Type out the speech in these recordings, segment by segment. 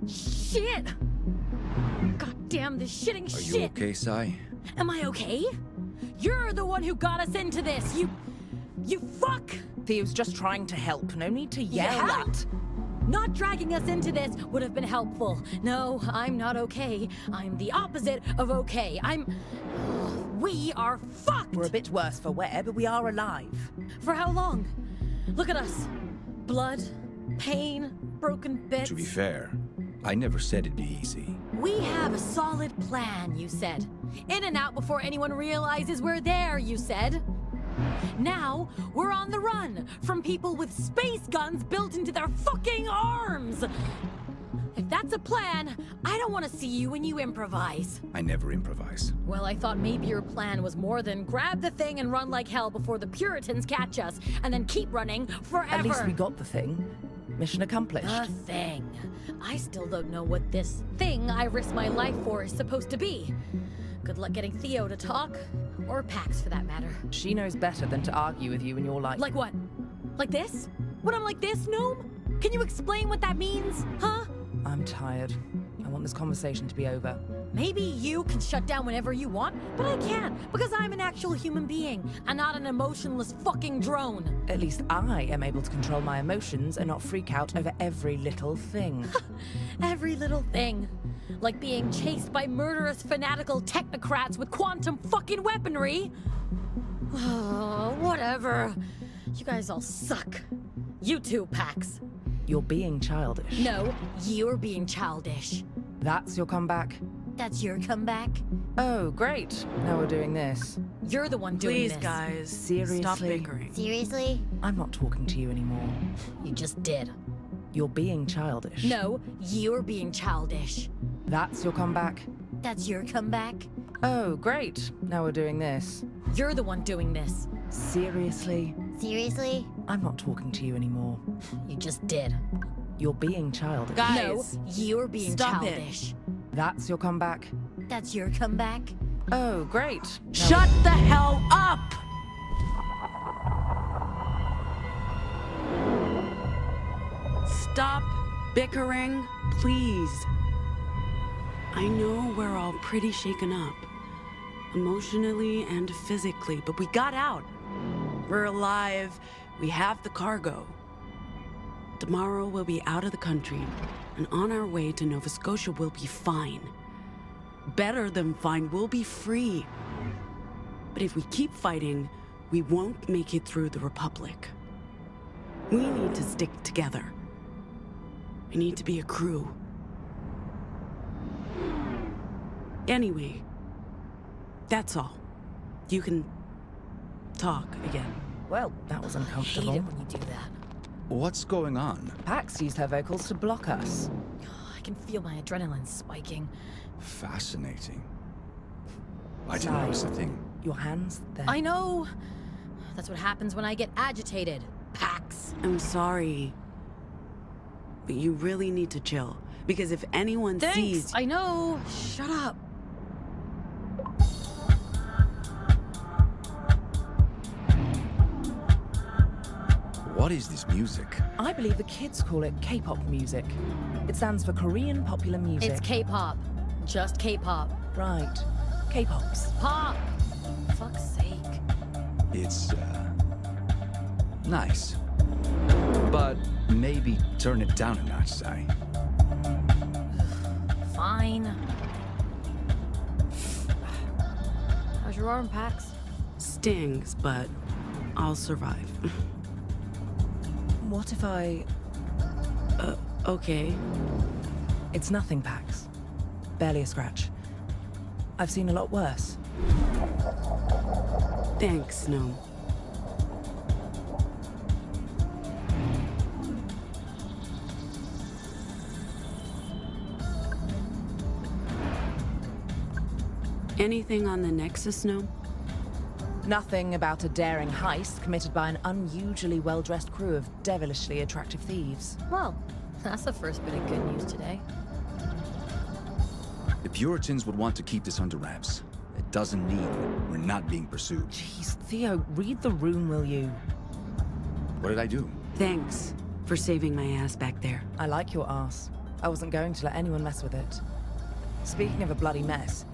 Shit! God damn this shitting shit! Are you okay, Sai? Am I okay? You're the one who got us into this, you fuck! Theo's just trying to help, no need to yell Yeah. at. Not dragging us into this would have been helpful. No, I'm not okay. I'm the opposite of okay. We are fucked! We're a bit worse for wear, but we are alive. For how long? Look at us. Blood, pain, broken bits. To be fair, I never said it'd be easy. We have a solid plan, you said. In and out before anyone realizes we're there, you said. Now, we're on the run from people with space guns built into their fucking arms! If that's a plan, I don't want to see you when you improvise. I never improvise. Well, I thought maybe your plan was more than grab the thing and run like hell before the Puritans catch us, and then keep running forever. At least we got the thing. Mission accomplished. The thing. I still don't know what this thing I risked my life for is supposed to be. Good luck getting Theo to talk. Or Pax, for that matter. She knows better than to argue with you when you're like... Like what? Like this? When I'm like this, Gnome? Can you explain what that means? Huh? I'm tired. I want this conversation to be over. Maybe you can shut down whenever you want, but I can't, because I'm an actual human being, and not an emotionless fucking drone. At least I am able to control my emotions and not freak out over every little thing. Every little thing. Like being chased by murderous fanatical technocrats with quantum fucking weaponry. Oh, whatever. You guys all suck. You too, Pax. You're being childish. No, you're being childish. That's your comeback? That's your comeback? Oh, great. Now we're doing this. You're the one doing Please, this. guys, Seriously? stop bickering. Seriously? I'm not talking to you anymore. You just did. You're being childish. No, you're being childish. That's your comeback? That's your comeback? Oh, great. Now we're doing this. You're the one doing this. Seriously? Seriously? I'm not talking to you anymore. You just did. You're being childish. Guys, No, you're being stop it. childish. That's your comeback? That's your comeback? Oh, great. Now shut the hell up! Stop bickering, please. I know we're all pretty shaken up, emotionally and physically, but we got out. We're alive. We have the cargo. Tomorrow we'll be out of the country, and on our way to Nova Scotia we'll be fine. Better than fine, we'll be free. But if we keep fighting, we won't make it through the Republic. We need to stick together. We need to be a crew. Anyway, that's all. You can talk again. Well, that was I hate uncomfortable. it when you do that. What's going on? Pax used her vocals to block us. I can feel my adrenaline spiking. Fascinating. I didn't know it was a thing. Your hands, there. I know. That's what happens when I get agitated. Pax. I'm sorry. But you really need to chill. Because if anyone Thanks. sees... I know. Shut up. What is this music? I believe the kids call it K-pop music. It stands for Korean popular music. It's K-pop. Just K-pop. Right. K-pops. Pop. Fuck's sake. It's, nice. But maybe turn it down a notch, Sai. Fine. How's your arm, Pax? Stings, but I'll survive. What if I Okay. It's nothing, Pax. Barely a scratch. I've seen a lot worse. Thanks, Gnome. Anything on the Nexus, Gnome? Nothing about a daring heist committed by an unusually well-dressed crew of devilishly attractive thieves. Well, that's the first bit of good news today. The Puritans would want to keep this under wraps. It doesn't mean we're not being pursued. Jeez, Theo, read the room, will you? What did I do? Thanks for saving my ass back there. I like your ass. I wasn't going to let anyone mess with it. Speaking of a bloody mess,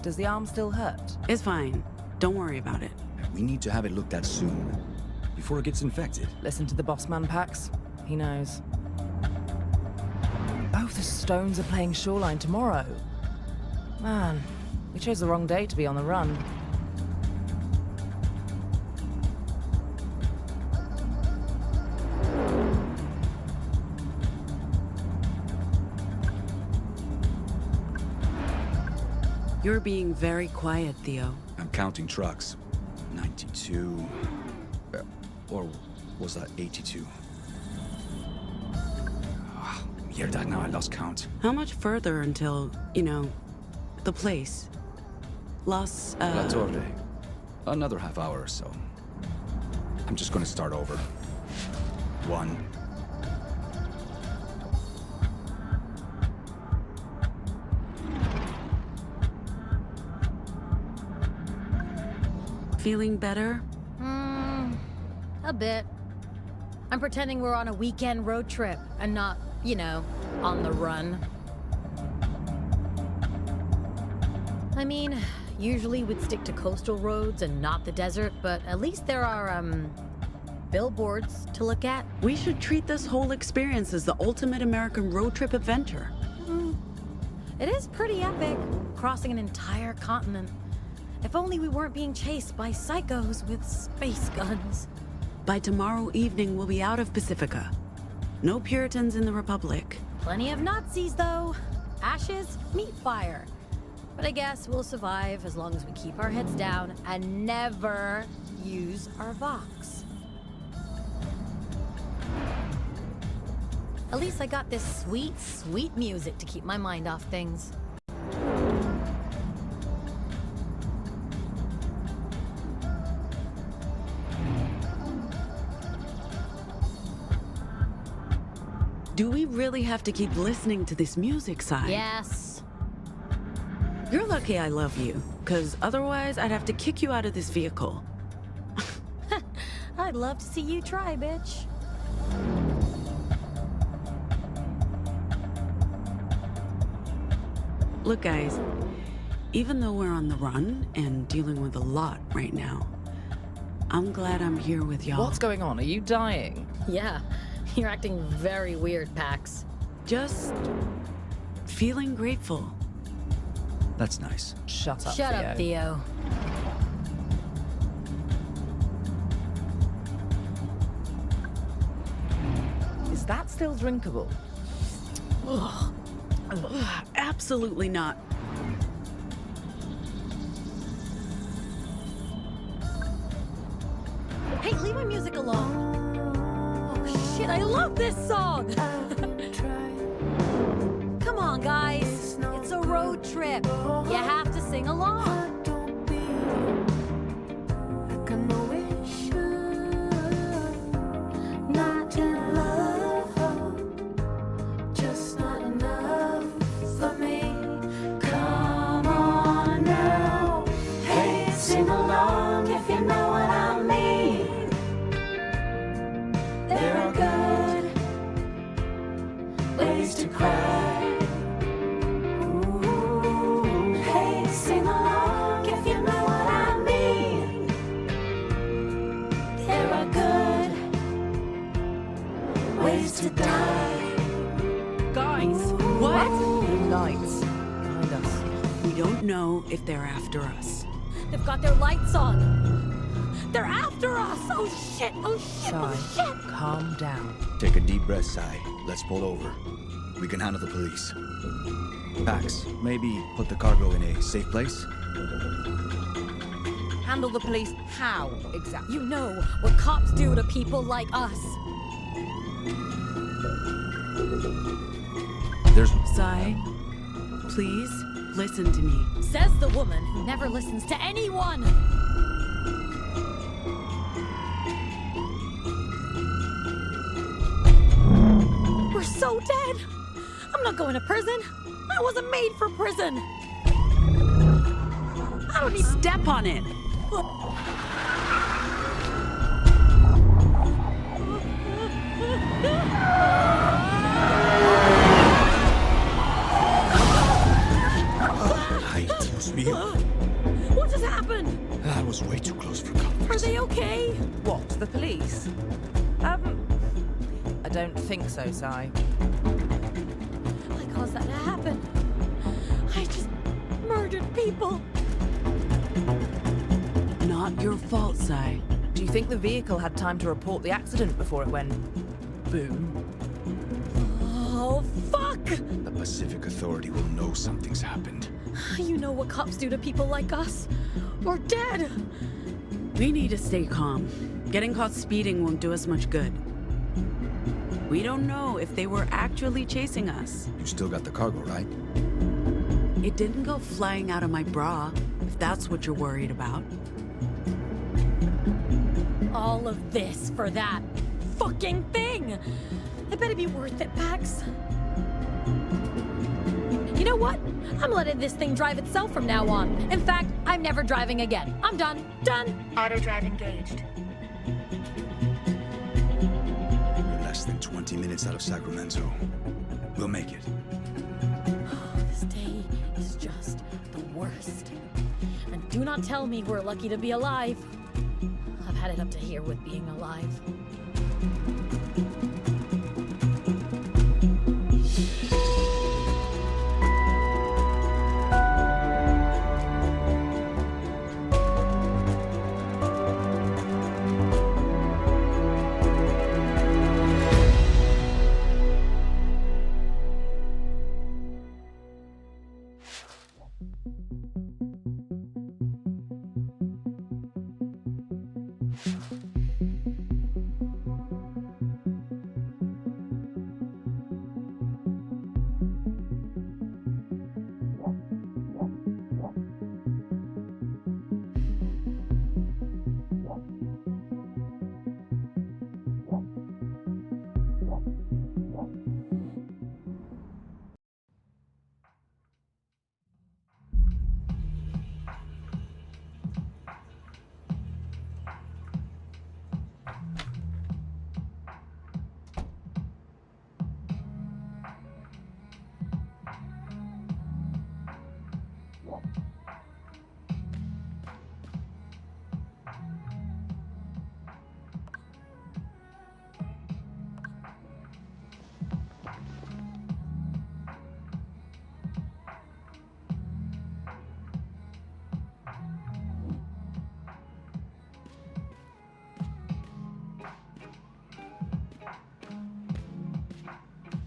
does the arm still hurt? It's fine. Don't worry about it. We need to have it looked at soon, before it gets infected. Listen to the boss man, Pax. He knows. Oh, the Stones are playing Shoreline tomorrow. Man, we chose the wrong day to be on the run. You're being very quiet, Theo. I'm counting trucks. 92... or was that 82? Mierda, now I lost count. How much further until, you know, the place? La Torre. Another half hour or so. I'm just gonna start over. 1. Feeling better? A bit. I'm pretending we're on a weekend road trip and not, you know, on the run. I mean, usually we'd stick to coastal roads and not the desert, but at least there are, billboards to look at. We should treat this whole experience as the ultimate American road trip adventure. It is pretty epic, crossing an entire continent. If only we weren't being chased by psychos with space guns. By tomorrow evening, we'll be out of Pacifica. No Puritans in the Republic. Plenty of Nazis, though. Ashes, meat fire. But I guess we'll survive as long as we keep our heads down and never use our Vox. At least I got this sweet, sweet music to keep my mind off things. Do we really have to keep listening to this music, Sai? Yes. You're lucky I love you, because otherwise I'd have to kick you out of this vehicle. I'd love to see you try, bitch. Look, guys, even though we're on the run and dealing with a lot right now, I'm glad I'm here with y'all. What's going on? Are you dying? Yeah, you're acting very weird, Pax. Just feeling grateful. That's nice. Shut up, Shut Theo. up, Theo. Is that still drinkable? Ugh, absolutely not. Hey, leave my music alone. Oh shit, I love this song! Come on, guys. It's a road trip. You have to sing along. Sing along if you know what I mean. There are good ways to cry. Ooh, hey, sing along if you know what I mean. There are good ways to die. Guys, what? The lights behind us. We don't know if they're after us. They've got their lights on. They're after us! Oh shit! Oh shit! Sai, Oh shit! calm down. Take a deep breath, Sai. Let's pull over. We can handle the police. Pax, maybe put the cargo in a safe place? Handle the police how, exactly? You know what cops do to people like us. There's... Sai, please listen to me. Says the woman who never listens to anyone. We're so dead. I'm not going to prison. I wasn't made for prison. I don't need... Step on it. Ay, Dios mío. What just happened? That was way too close for comfort. Are they okay? What, the police? I don't think so, Sai. I caused that to happen. I just murdered people. Not your fault, Sai. Do you think the vehicle had time to report the accident before it went boom? Oh, fuck! The Pacific Authority will know something's happened. You know what cops do to people like us. We're dead. We need to stay calm. Getting caught speeding won't do us much good. We don't know if they were actually chasing us. You still got the cargo, right? It didn't go flying out of my bra, if that's what you're worried about. All of this for that fucking thing. It better be worth it, Pax. You know what? I'm letting this thing drive itself from now on. In fact, I'm never driving again. I'm done. Done. Auto drive engaged. We're less than 20 minutes out of Sacramento. We'll make it. This day is just the worst. And do not tell me we're lucky to be alive. I've had it up to here with being alive.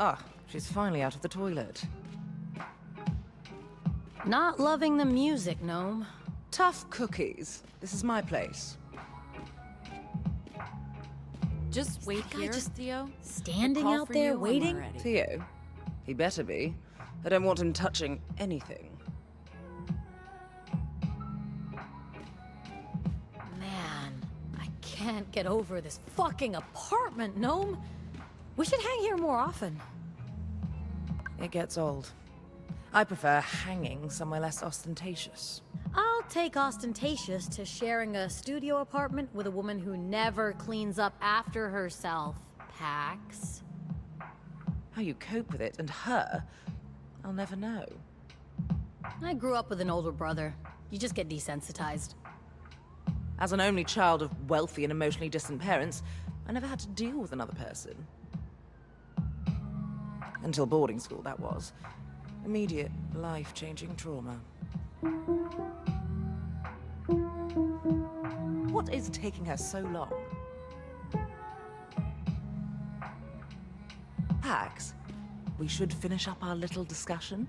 Ah, she's finally out of the toilet. Not loving the music, Gnome. Tough cookies. This is my place. Just wait that guy here, just Theo. Standing We'll call out for there you when we're waiting? ready. Theo? He better be. I don't want him touching anything. Man, I can't get over this fucking apartment, Gnome. We should hang here more often. It gets old. I prefer hanging somewhere less ostentatious. I'll take ostentatious to sharing a studio apartment with a woman who never cleans up after herself, Pax. How you cope with it, and her, I'll never know. I grew up with an older brother. You just get desensitized. As an only child of wealthy and emotionally distant parents, I never had to deal with another person. Until boarding school, that was. Immediate, life-changing trauma. What is taking her so long? Pax, we should finish up our little discussion.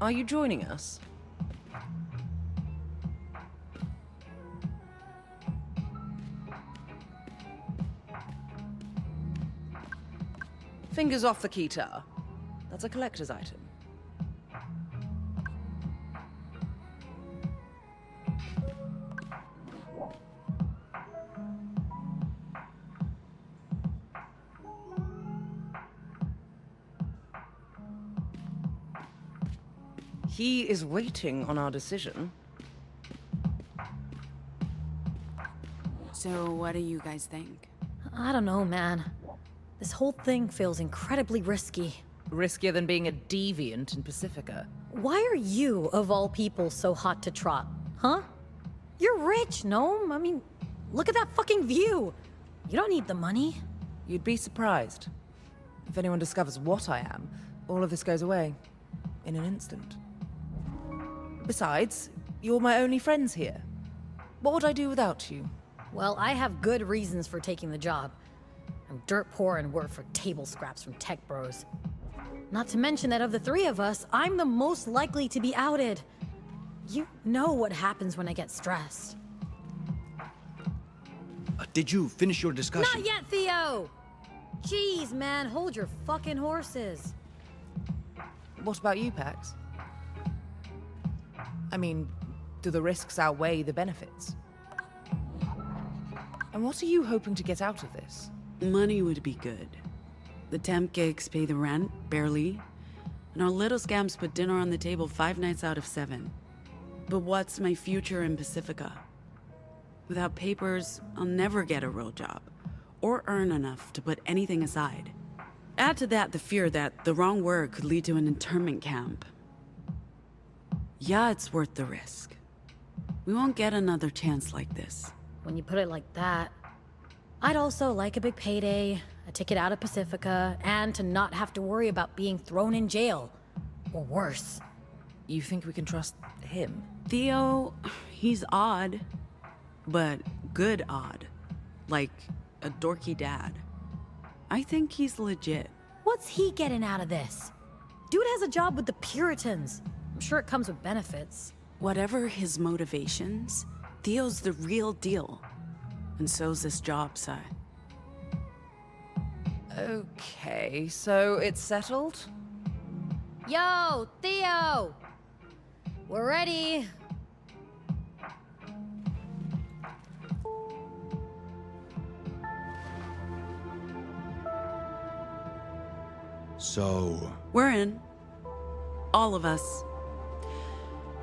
Are you joining us? Fingers off the keytar. That's a collector's item. He is waiting on our decision. So what do you guys think? I don't know, man. This whole thing feels incredibly risky. Riskier than being a deviant in Pacifica. Why are you, of all people, so hot to trot? Huh? You're rich, Gnome. I mean, look at that fucking view. You don't need the money. You'd be surprised. If anyone discovers what I am, all of this goes away. In an instant. Besides, you're my only friends here. What would I do without you? Well, I have good reasons for taking the job. I'm dirt poor and work for table scraps from tech bros. Not to mention that of the three of us, I'm the most likely to be outed. You know what happens when I get stressed. Did you finish your discussion? Not yet, Theo! Jeez, man, hold your fucking horses. What about you, Pax? I mean, do the risks outweigh the benefits? And what are you hoping to get out of this? Money would be good. The temp gigs pay the rent, barely. And our little scams put dinner on the table 5 nights out of 7. But what's my future in Pacifica? Without papers, I'll never get a real job. Or earn enough to put anything aside. Add to that the fear that the wrong word could lead to an internment camp. Yeah, it's worth the risk. We won't get another chance like this. When you put it like that, I'd also like a big payday, a ticket out of Pacifica, and to not have to worry about being thrown in jail. Or worse. You think we can trust him? Theo, he's odd. But good odd. Like a dorky dad. I think he's legit. What's he getting out of this? Dude has a job with the Puritans. I'm sure it comes with benefits. Whatever his motivations, Theo's the real deal. And so's this job, Sai. Okay, so it's settled? Yo, Theo! We're ready. So... We're in. All of us.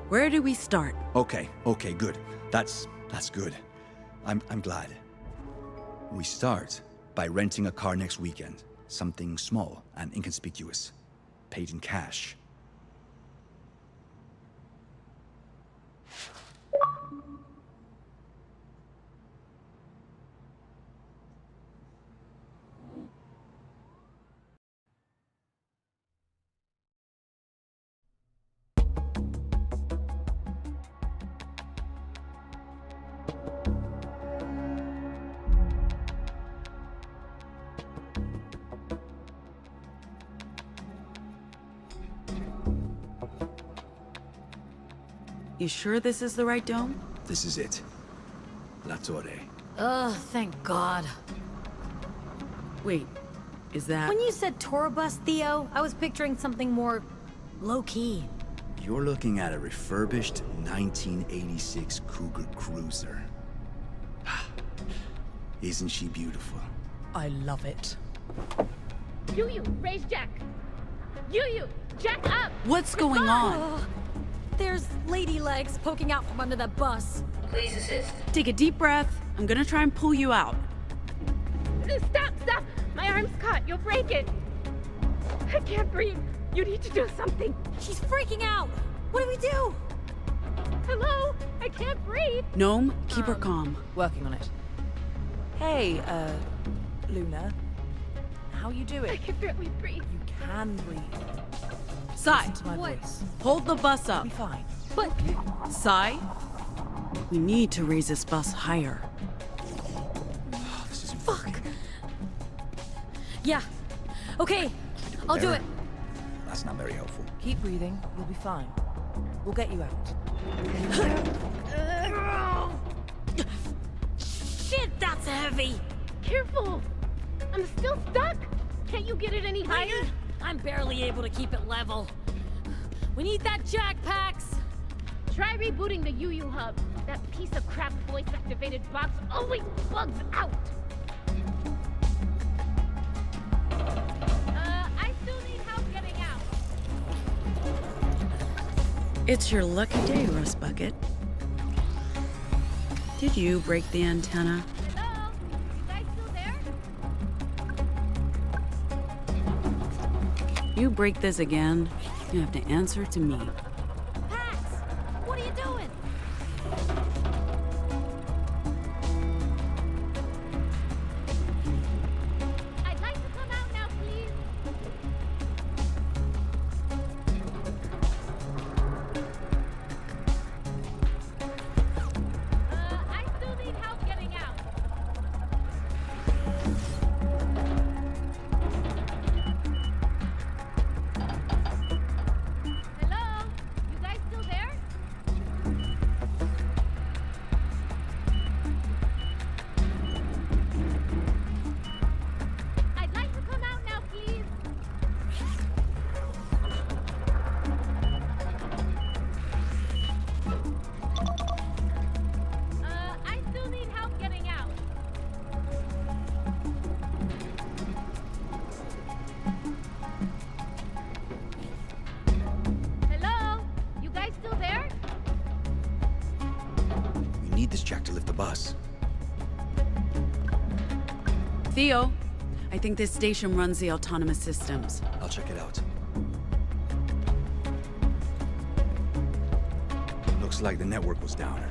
Where do we start? Okay, good. That's good. I'm glad. We start by renting a car next weekend. Something small and inconspicuous. Paid in cash. You sure this is the right dome? This is it. La Torre. Ugh, thank God. Wait, is that... When you said tour bus, Theo, I was picturing something more low-key. You're looking at a refurbished 1986 Cougar Cruiser. Isn't she beautiful? I love it. You, raise Jack. You, Jack up! What's going on? Ugh. There's lady legs poking out from under that bus. Please assist. Take a deep breath. I'm gonna try and pull you out. Stop! My arm's caught. You'll break it. I can't breathe. You need to do something. She's freaking out! What do we do? Hello? I can't breathe. Gnome, keep her calm. Working on it. Hey, Luna. How you I doing? can barely breathe. You can breathe. Sai, Listen to my What? voice. hold the bus up. Be fine. But Sai, we need to raise this bus higher. This isn't fuck. working. Yeah. Okay. I'll do it. That's not very helpful. Keep breathing. You'll be fine. We'll get you out. Shit, that's heavy. Careful. I'm still stuck. Can't you get it any higher? I'm barely able to keep it level. We need that jack, Pax. Try rebooting the UU hub. That piece of crap voice-activated box always bugs out. I still need help getting out. It's your lucky day, Rust Bucket. Did you break the antenna? Hello? You guys still there? You break this again, you have to answer to me. Pax, what are you doing? I'd like to come out now, please. I still need help getting out. Hello? You guys still there? I'd like to come out now, please. I still need help getting out. Hello? You guys still there? We need this jack to lift the bus. Theo, I think this station runs the autonomous systems. I'll check it out. Looks like the network was down,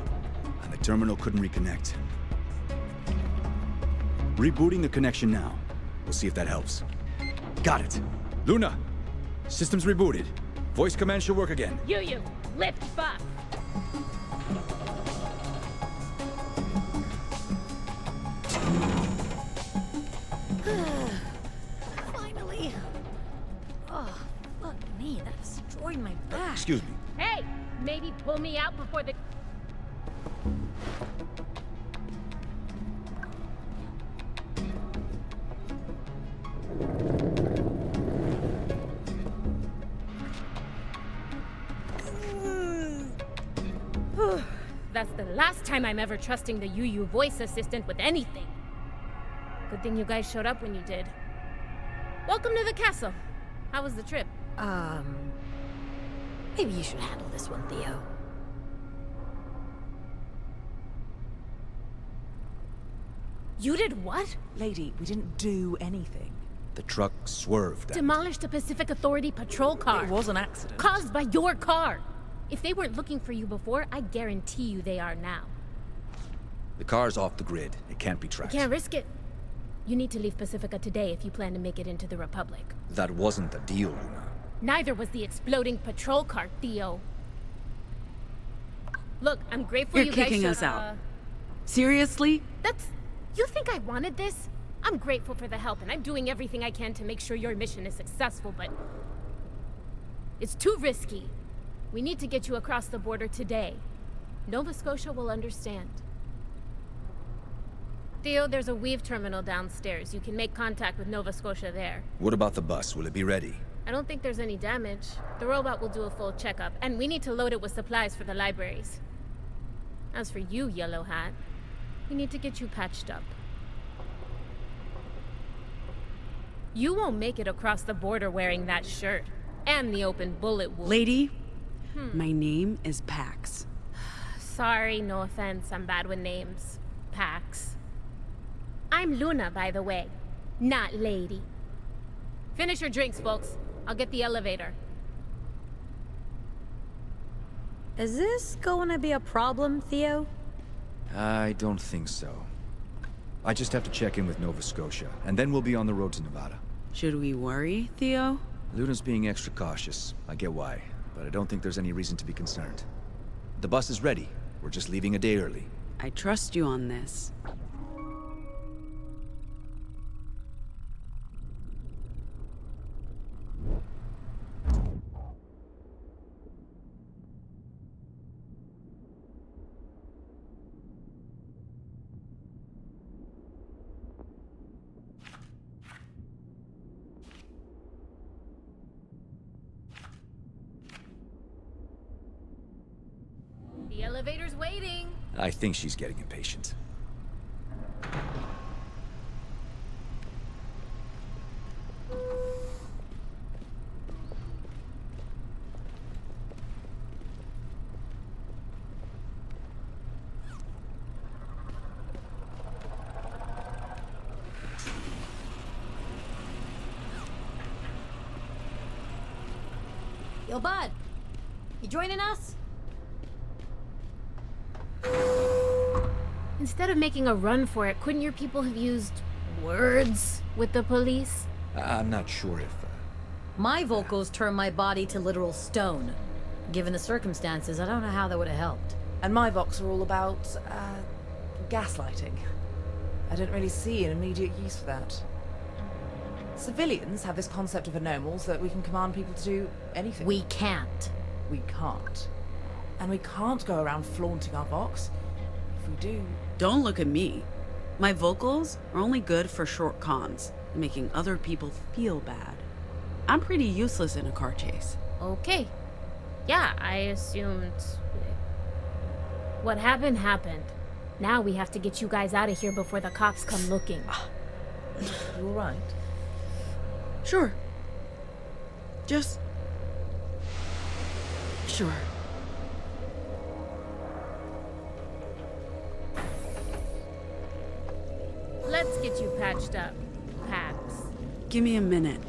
and the terminal couldn't reconnect. Rebooting the connection now. We'll see if that helps. Got it. Luna, system's rebooted. Voice command should work again. You, lift bus. Finally. Oh, fuck me. That destroyed my back. Excuse me. Hey, maybe pull me out before the... That's the last time I'm ever trusting the UU voice assistant with anything. Good thing you guys showed up when you did. Welcome to the castle. How was the trip? Maybe you should handle this one, Theo. You did what? Lady, we didn't do anything. The truck swerved. Demolished a Pacific Authority patrol car. It was an accident. Caused by your car. If they weren't looking for you before, I guarantee you they are now. The car's off the grid. It can't be tracked. Can't risk it. You need to leave Pacifica today if you plan to make it into the Republic. That wasn't the deal, Luna. Neither was the exploding patrol car, Theo. Look, I'm grateful You're you guys kicking showed, us out. Seriously? That's... You think I wanted this? I'm grateful for the help, and I'm doing everything I can to make sure your mission is successful, but... It's too risky. We need to get you across the border today. Nova Scotia will understand. Theo, there's a Weave terminal downstairs. You can make contact with Nova Scotia there. What about the bus? Will it be ready? I don't think there's any damage. The robot will do a full checkup, and we need to load it with supplies for the libraries. As for you, Yellow Hat, we need to get you patched up. You won't make it across the border wearing that shirt, and the open bullet wound. Lady, my name is Pax. Sorry, no offense, I'm bad with names. Pax. I'm Luna, by the way, not Lady. Finish your drinks, folks. I'll get the elevator. Is this going to be a problem, Theo? I don't think so. I just have to check in with Nova Scotia, and then we'll be on the road to Nevada. Should we worry, Theo? Luna's being extra cautious. I get why, but I don't think there's any reason to be concerned. The bus is ready. We're just leaving a day early. I trust you on this. The elevator's waiting. I think she's getting impatient. Yo, bud. You joining us? Instead of making a run for it, couldn't your people have used words with the police? I'm not sure if... My vocals turn my body to literal stone. Given the circumstances, I don't know how that would have helped. And my vox are all about, gaslighting. I don't really see an immediate use for that. Civilians have this concept of anomals that we can command people to do anything. We can't. We can't. And we can't go around flaunting our vox. If we do... Don't look at me. My vocals are only good for short cons, making other people feel bad. I'm pretty useless in a car chase. Okay. Yeah, I assumed... What happened, happened. Now we have to get you guys out of here before the cops come looking. You all right? Sure. Just... Sure. Let's get you patched up, Pax. Give me a minute.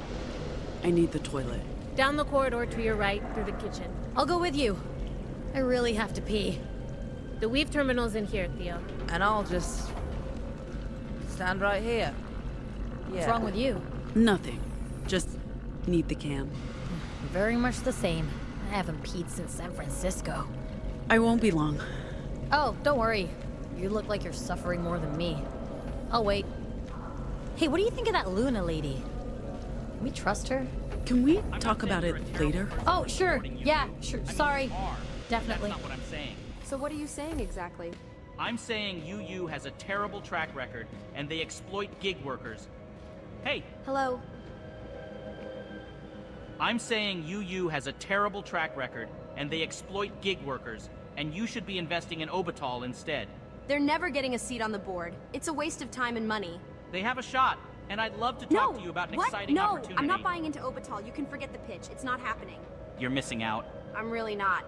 I need the toilet. Down the corridor to your right, through the kitchen. I'll go with you. I really have to pee. The weave terminal's in here, Theo. And I'll just... stand right here. Yeah. What's wrong with you? Nothing. Just need the can. Very much the same. I haven't peed since San Francisco. I won't be long. Oh, don't worry. You look like you're suffering more than me. I'll wait. Hey, what do you think of that Luna lady? Can we trust her? Can we talk about it later? Oh, sure. Yeah, sure. Sorry. Definitely. That's not what I'm saying. So what are you saying exactly? I'm saying UU has a terrible track record, and they exploit gig workers. Hey, Hello? I'm saying UU has a terrible track record, and they exploit gig workers, and you should be investing in Obital instead. They're never getting a seat on the board. It's a waste of time and money. They have a shot, and I'd love to talk to you about an exciting opportunity. No, I'm not buying into Obital. You can forget the pitch. It's not happening. You're missing out. I'm really not.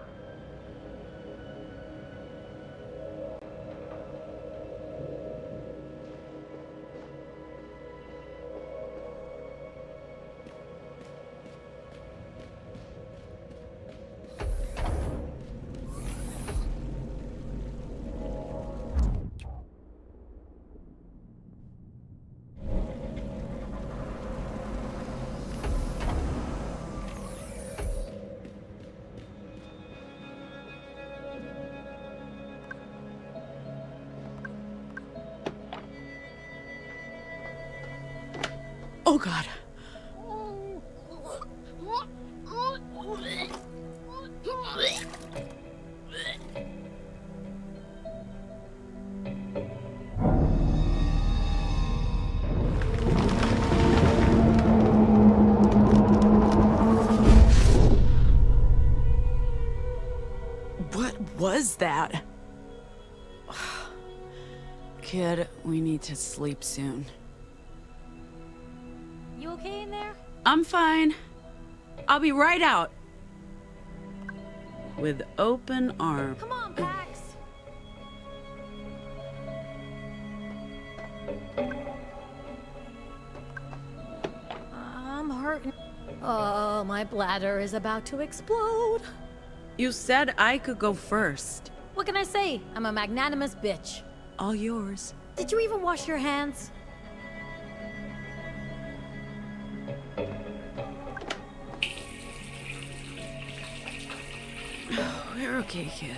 Oh god. What was that? Kid, we need to sleep soon. You okay in there? I'm fine. I'll be right out. With open arms. Come on, Pax. I'm hurting. Oh, my bladder is about to explode. You said I could go first. What can I say? I'm a magnanimous bitch. All yours. Did you even wash your hands? We're okay, kid.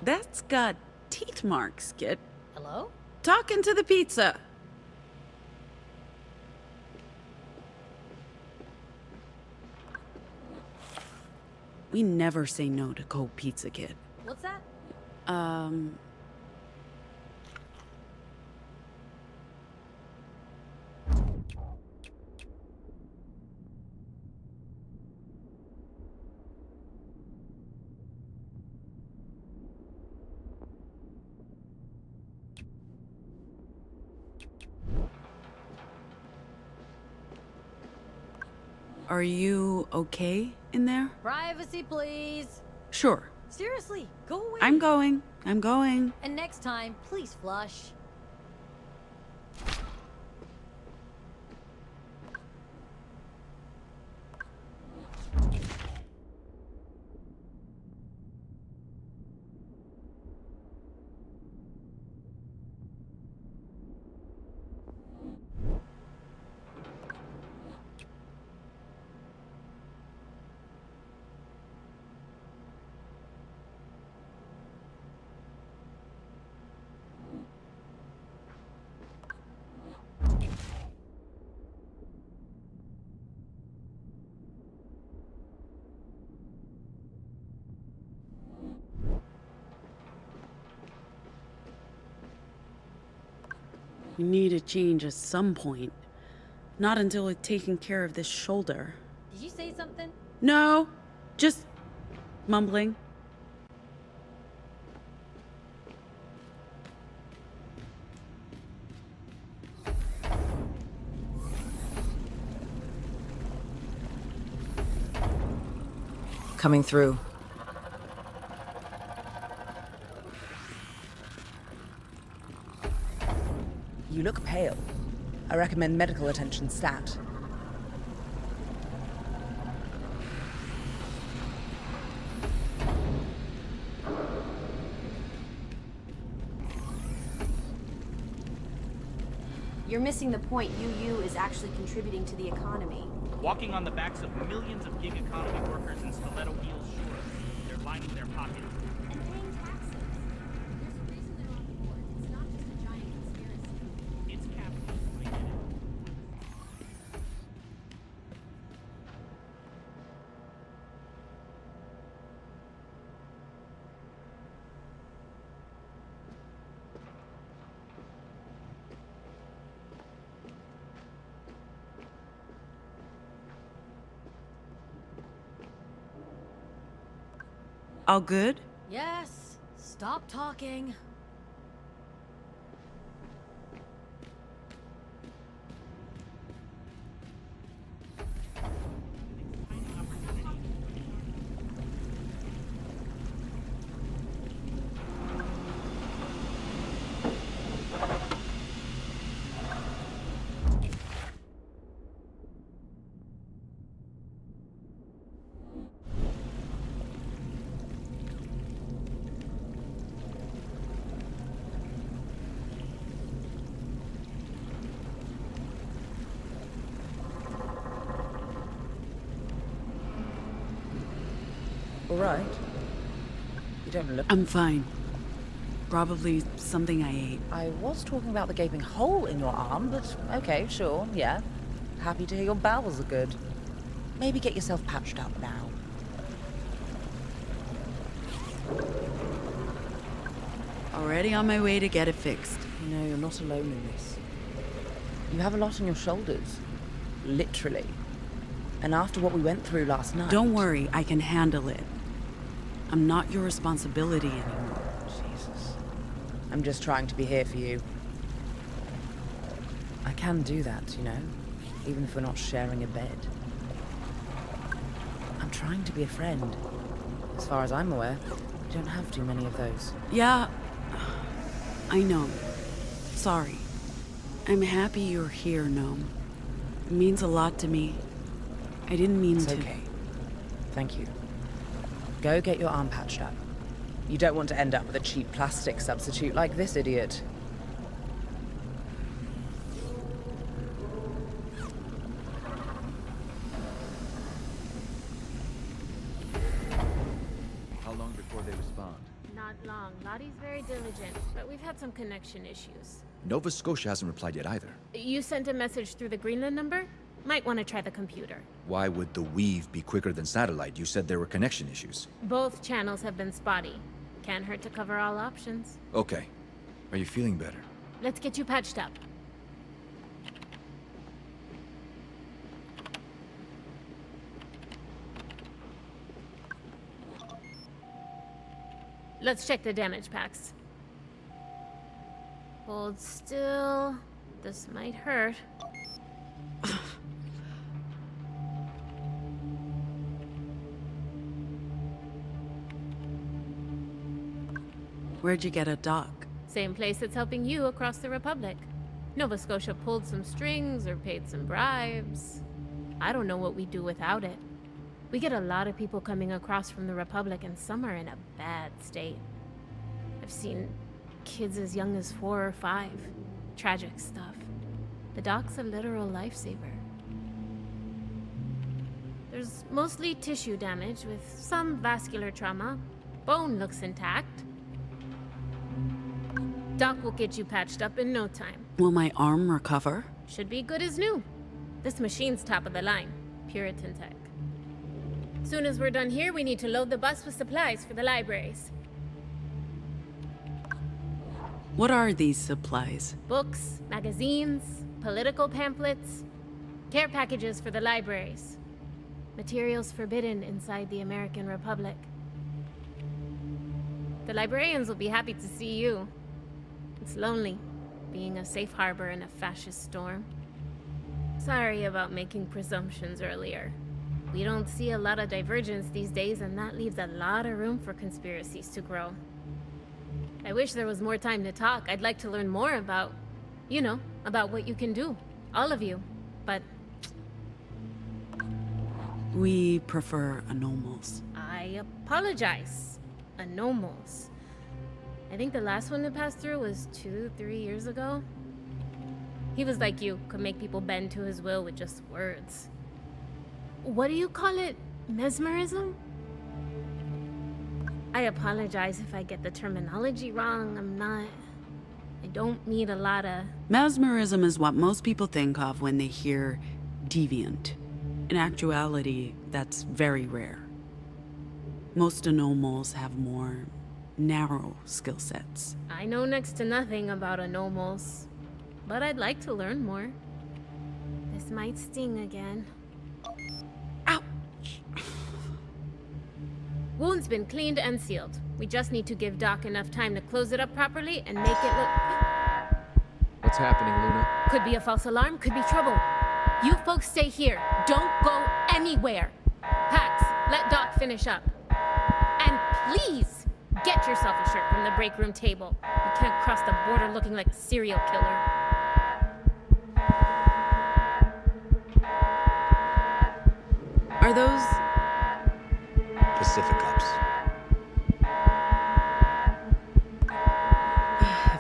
That's got teeth marks, kid. Hello? Talking to the pizza. We never say no to cold pizza, kid. What's that? Are you okay in there? Privacy, please. Sure. Seriously, go away. I'm going. And next time, please flush. We need a change at some point. Not until we've taken care of this shoulder. Did you say something? No, just mumbling. Coming through. You look pale. I recommend medical attention stat. You're missing the point. UU is actually contributing to the economy. Walking on the backs of millions of gig economy workers in Stiletto Heels Shore. They're lining their pockets. And paying taxes. There's a reason they're on the board. It's not just a giant conspiracy. It's capitalism, I get it. All good? Yes. Stop talking. All right. You don't look... I'm fine. Probably something I ate. I was talking about the gaping hole in your arm, but okay, sure, yeah. Happy to hear your bowels are good. Maybe get yourself patched up now. Already on my way to get it fixed. You know, you're not alone in this. You have a lot on your shoulders. Literally. And after what we went through last night... Don't worry, I can handle it. I'm not your responsibility anymore. Jesus. I'm just trying to be here for you. I can do that, you know? Even if we're not sharing a bed. I'm trying to be a friend. As far as I'm aware, we don't have too many of those. Yeah, I know. Sorry. I'm happy you're here, Gnome. It means a lot to me. I didn't mean to... It's okay. Thank you. Go get your arm patched up. You don't want to end up with a cheap plastic substitute like this idiot. How long before they respond? Not long. Lottie's very diligent, but we've had some connection issues. Nova Scotia hasn't replied yet either. You sent a message through the Greenland number? Might want to try the computer. Why would the weave be quicker than satellite? You said there were connection issues. Both channels have been spotty. Can't hurt to cover all options. Okay. Are you feeling better? Let's get you patched up. Let's check the damage packs. Hold still. This might hurt. Where'd you get a dock? Same place that's helping you across the Republic. Nova Scotia pulled some strings or paid some bribes. I don't know what we'd do without it. We get a lot of people coming across from the Republic, and some are in a bad state. I've seen kids as young as 4 or 5. Tragic stuff. The dock's a literal lifesaver. There's mostly tissue damage with some vascular trauma. Bone looks intact. Doc will get you patched up in no time. Will my arm recover? Should be good as new. This machine's top of the line. Puritan tech. Soon as we're done here, we need to load the bus with supplies for the libraries. What are these supplies? Books, magazines, political pamphlets, care packages for the libraries. Materials forbidden inside the American Republic. The librarians will be happy to see you. It's lonely, being a safe harbor in a fascist storm. Sorry about making presumptions earlier. We don't see a lot of divergence these days, and that leaves a lot of room for conspiracies to grow. I wish there was more time to talk. I'd like to learn more about, you know, about what you can do. All of you. But We prefer anomals. I apologize. Anomals. I think the last one to pass through was 2-3 years ago. He was like you, could make people bend to his will with just words. What do you call it? Mesmerism? I apologize if I get the terminology wrong. I don't mean a lot of... Mesmerism is what most people think of when they hear deviant. In actuality, that's very rare. Most anomals have more narrow skill sets. I know next to nothing about anomals, but I'd like to learn more. This might sting again. Ouch! Wound's been cleaned and sealed. We just need to give Doc enough time to close it up properly and make it look... What's happening, Luna? Could be a false alarm, could be trouble. You folks stay here. Don't go anywhere. Pax, let Doc finish up. And please, get yourself a shirt from the break room table. You can't cross the border looking like a serial killer. Are those... Pacific cups.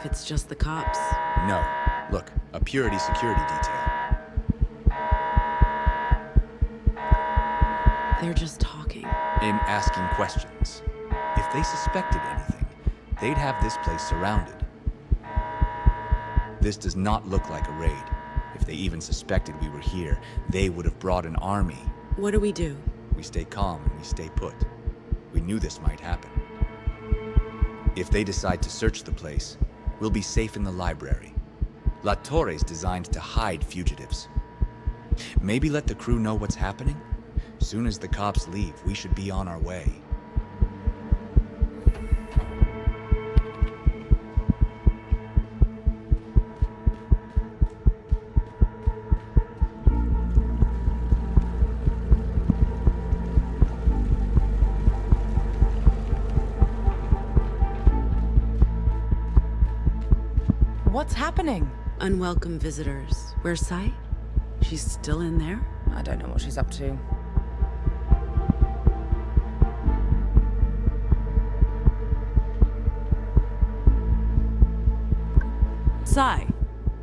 if it's just the cops? No. Look, a purity security detail. They're just talking. In asking questions. If they suspected anything, they'd have this place surrounded. This does not look like a raid. If If they even suspected we were here, they would have brought an army. What do? We stay calm and we stay put. We knew this might happen. If they decide to search the place, we'll be safe in the library. La Torre's designed to hide fugitives. Maybe let the crew know what's happening? Soon as the cops leave, we should be on our way. What's happening? Unwelcome visitors. Where's Sai? She's still in there? I don't know what she's up to. Sai,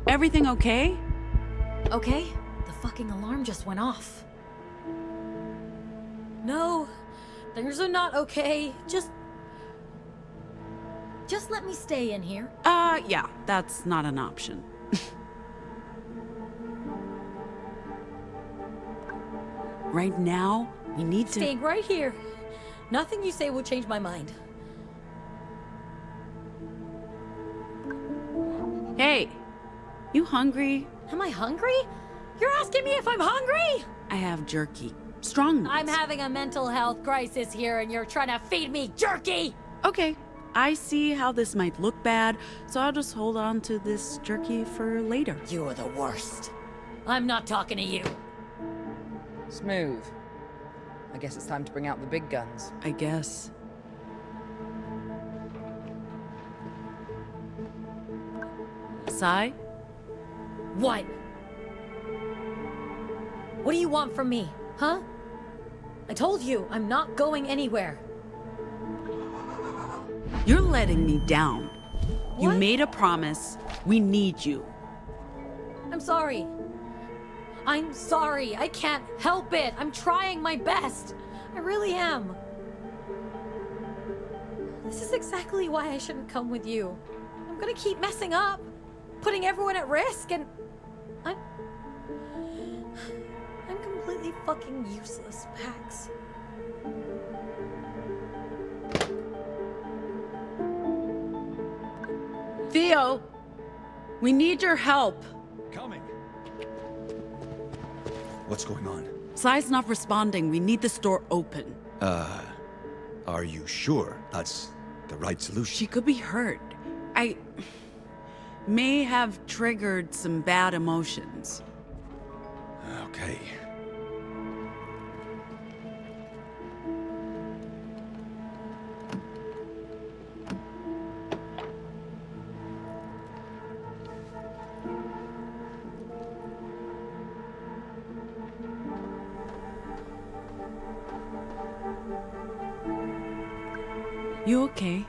everything okay? Okay, the fucking alarm just went off. No, things are not okay. Just let me stay in here. Yeah, that's not an option. Right now, we need to... Staying right here. Nothing you say will change my mind. Hey, you hungry? Am I hungry? You're asking me if I'm hungry? I have jerky. Strong ones. I'm having a mental health crisis here and you're trying to feed me jerky! Okay, I see how this might look bad, so I'll just hold on to this jerky for later. You're the worst. I'm not talking to you. Smooth. I guess it's time to bring out the big guns. I guess. Sai? What? What do you want from me, huh? I told you, I'm not going anywhere. You're letting me down. You What? made a promise. We need you. I'm sorry. I'm sorry. I can't help it. I'm trying my best. I really am. This is exactly why I shouldn't come with you. I'm gonna keep messing up, putting everyone at risk, and I'm completely fucking useless, Pax. Theo, we need your help. Coming. What's going on? Sai's not responding. We need the store open. Are you sure that's the right solution? She could be hurt. I may have triggered some bad emotions. Okay. You okay?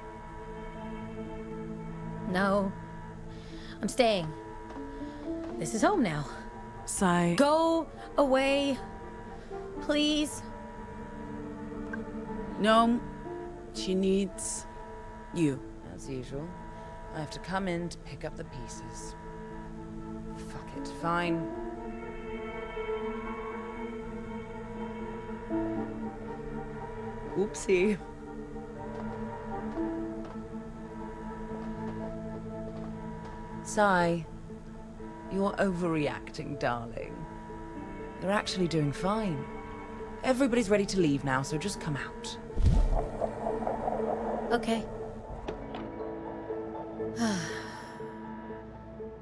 No. I'm staying. This is home now. Sai. Go away. Please. No, she needs you. As usual, I have to come in to pick up the pieces. Fuck it, fine. Oopsie. Sai, you're overreacting, darling. They're actually doing fine. Everybody's ready to leave now, so just come out. Okay.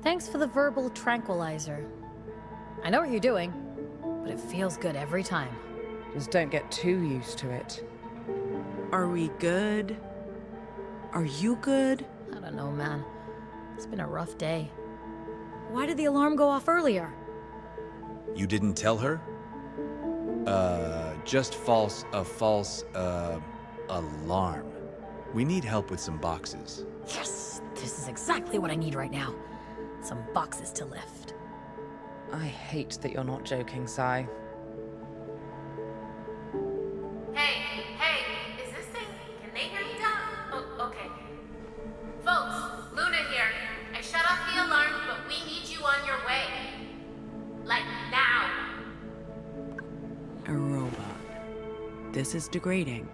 Thanks for the verbal tranquilizer. I know what you're doing, but it feels good every time. Just don't get too used to it. Are we good? Are you good? I don't know, man. It's been a rough day. Why did the alarm go off earlier? You didn't tell her? Just a false alarm. We need help with some boxes. Yes! This is exactly what I need right now. Some boxes to lift. I hate that you're not joking, Sai. Hey, is this thing... Can they hear me down? Oh, okay. Folks, Luna here. I shut off the alarm, but we need you on your way. This is degrading.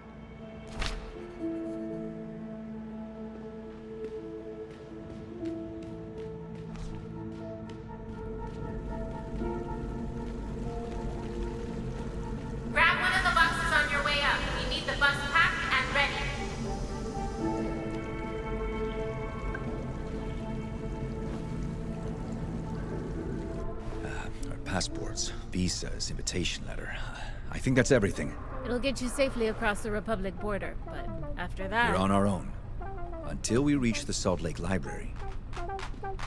Grab one of the buses on your way up. We need the bus packed and ready. Our passports, visas, invitation letter. I think that's everything. It'll get you safely across the Republic border, but after that... We're on our own. Until we reach the Salt Lake Library.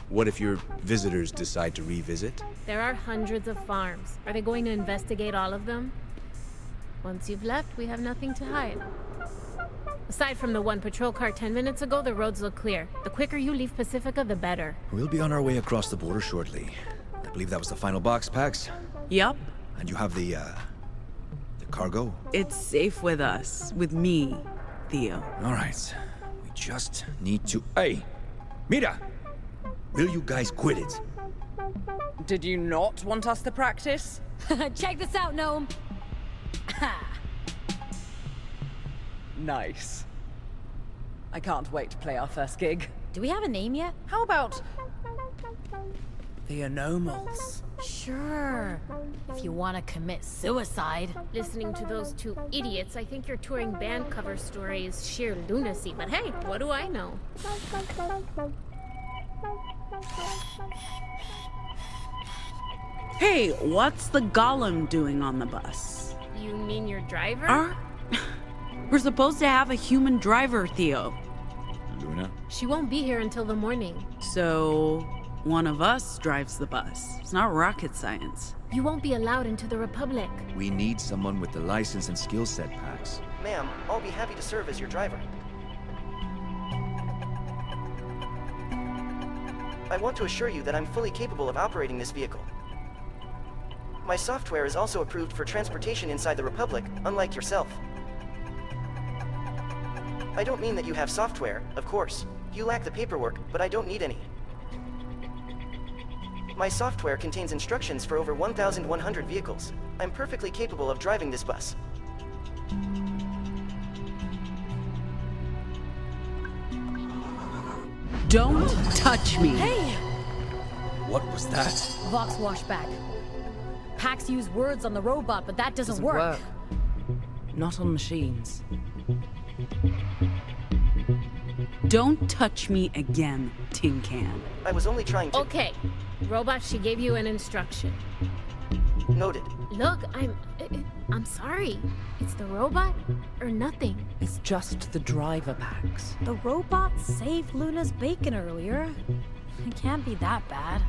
What if your visitors decide to revisit? There are hundreds of farms. Are they going to investigate all of them? Once you've left, we have nothing to hide. Aside from the one patrol car 10 minutes ago, the roads look clear. The quicker you leave Pacifica, the better. We'll be on our way across the border shortly. I believe that was the final box, Pax. Yup. And you have the cargo? It's safe with us. With me, Theo. All right. We just need to... Hey! Mira! Will you guys quit it? Did you not want us to practice? Check this out, Gnome. Nice. I can't wait to play our first gig. Do we have a name yet? How about... the Anomals? Sure. If you want to commit suicide. Listening to those two idiots, I think your touring band cover story is sheer lunacy. But hey, what do I know? Hey, what's the golem doing on the bus? You mean your driver? We're supposed to have a human driver, Theo. Luna? She won't be here until the morning. So, one of us drives the bus. It's not rocket science. You won't be allowed into the Republic. We need someone with the license and skill set, Pax. Ma'am, I'll be happy to serve as your driver. I want to assure you that I'm fully capable of operating this vehicle. My software is also approved for transportation inside the Republic, unlike yourself. I don't mean that you have software, of course. You lack the paperwork, but I don't need any. My software contains instructions for over 1,100 vehicles. I'm perfectly capable of driving this bus. Don't touch me! Hey! What was that? Vox washback. Pax used words on the robot, but that doesn't work. Not on machines. Don't touch me again, Tin Can. I was only trying to... Okay. Robot, she gave you an instruction. Noted. Look, I'm sorry. It's the robot or nothing. It's just the driver, Pax. The robot saved Luna's bacon earlier. It can't be that bad.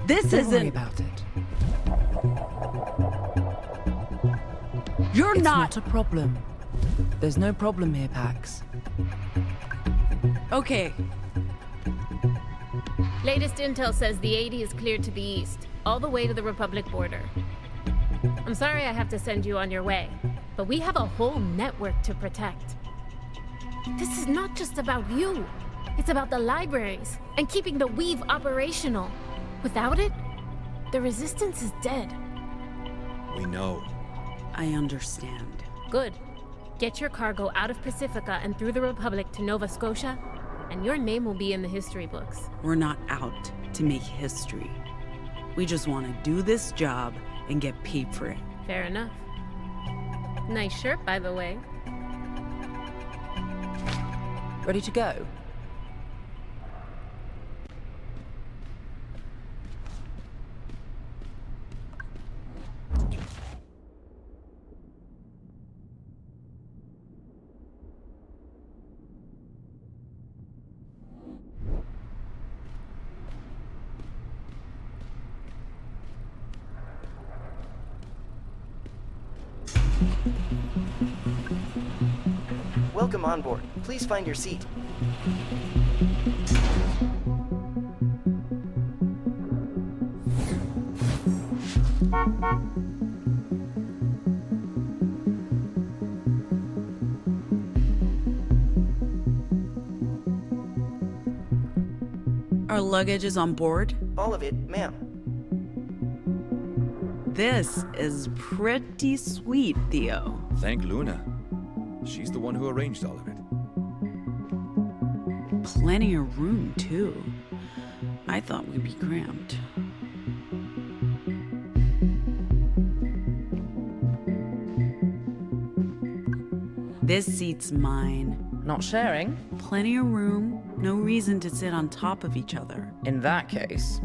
This Don't worry isn't... about it. You're It's not... not a problem. There's no problem here, Pax. Okay. Latest intel says the 80 is cleared to the east, all the way to the Republic border. I'm sorry I have to send you on your way, but we have a whole network to protect. This is not just about you. It's about the libraries and keeping the Weave operational. Without it, the Resistance is dead. We know. I understand. Good. Get your cargo out of Pacifica and through the Republic to Nova Scotia, and your name will be in the history books. We're not out to make history. We just want to do this job and get paid for it. Fair enough. Nice shirt, by the way. Ready to go? Welcome on board. Please find your seat. Our luggage is on board? All of it, ma'am. This is pretty sweet, Theo. Thank Luna. She's the one who arranged all of it. Plenty of room, too. I thought we'd be cramped. This seat's mine. Not sharing? Plenty of room, no reason to sit on top of each other. In that case,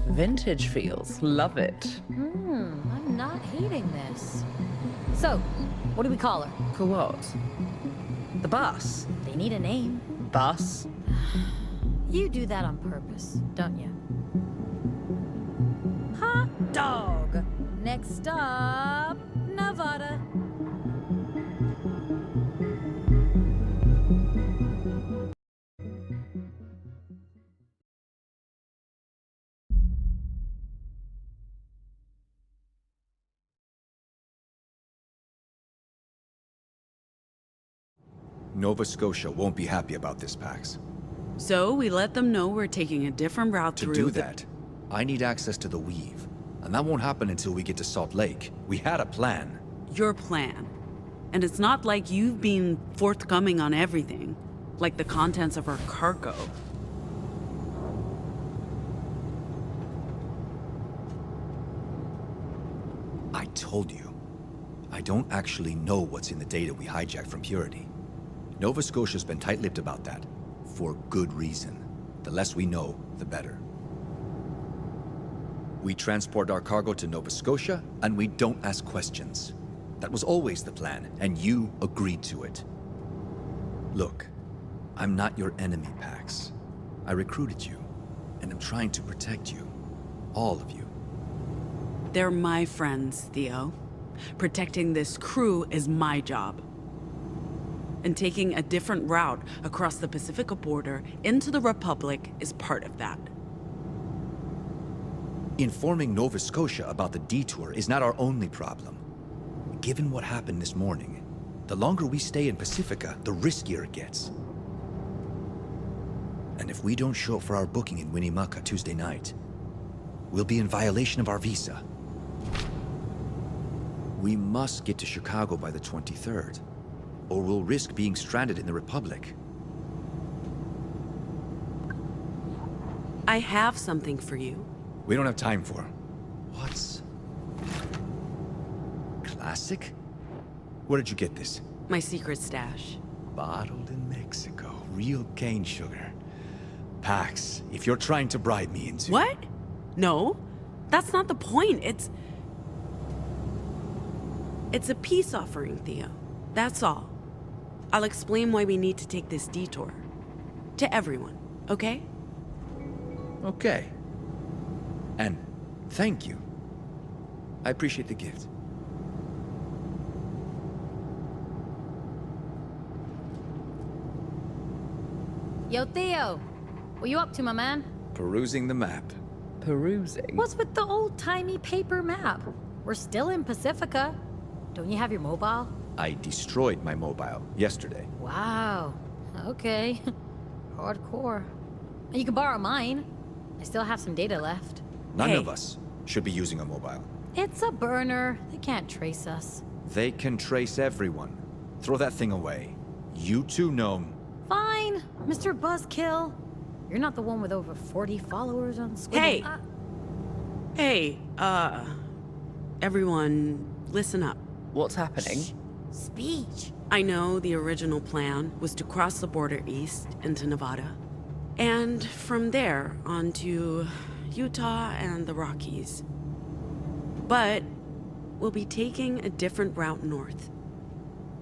vintage feels. Love it. I'm not hating this. So, what do we call her? For what? The bus? They need a name. Bus? You do that on purpose, don't you? Hot dog! Next stop, Nevada. Nova Scotia won't be happy about this, Pax. So we let them know we're taking a different route To through do that, I need access to the Weave. And that won't happen until we get to Salt Lake. We had a plan. Your plan. And it's not like you've been forthcoming on everything, like the contents of our cargo. I told you. I don't actually know what's in the data we hijacked from Purity. Nova Scotia's been tight-lipped about that. For good reason. The less we know, the better. We transport our cargo to Nova Scotia, and we don't ask questions. That was always the plan, and you agreed to it. Look, I'm not your enemy, Pax. I recruited you, and I'm trying to protect you. All of you. They're my friends, Theo. Protecting this crew is my job. And taking a different route across the Pacifica border into the Republic is part of that. Informing Nova Scotia about the detour is not our only problem. Given what happened this morning, the longer we stay in Pacifica, the riskier it gets. And if we don't show up for our booking in Winnemucca Tuesday night, we'll be in violation of our visa. We must get to Chicago by the 23rd, or we'll risk being stranded in the Republic. I have something for you. We don't have time for... What's... Classic? Where did you get this? My secret stash. Bottled in Mexico. Real cane sugar. Pax, if you're trying to bribe me into... What? No, that's not the point. It's a peace offering, Theo. That's all. I'll explain why we need to take this detour. To everyone, okay? Okay. And thank you. I appreciate the gift. Yo, Theo. What you up to, my man? Perusing the map. Perusing? What's with the old-timey paper map? We're still in Pacifica. Don't you have your mobile? I destroyed my mobile yesterday. Wow. Okay. Hardcore. You can borrow mine. I still have some data left. None of us should be using a mobile. It's a burner. They can't trace us. They can trace everyone. Throw that thing away. You too, Gnome. Fine, Mr. Buzzkill. You're not the one with over 40 followers on Squiggle. Hey, everyone, listen up. What's happening? Speech. I know the original plan was to cross the border east into Nevada, and from there on to Utah and the Rockies. But we'll be taking a different route north,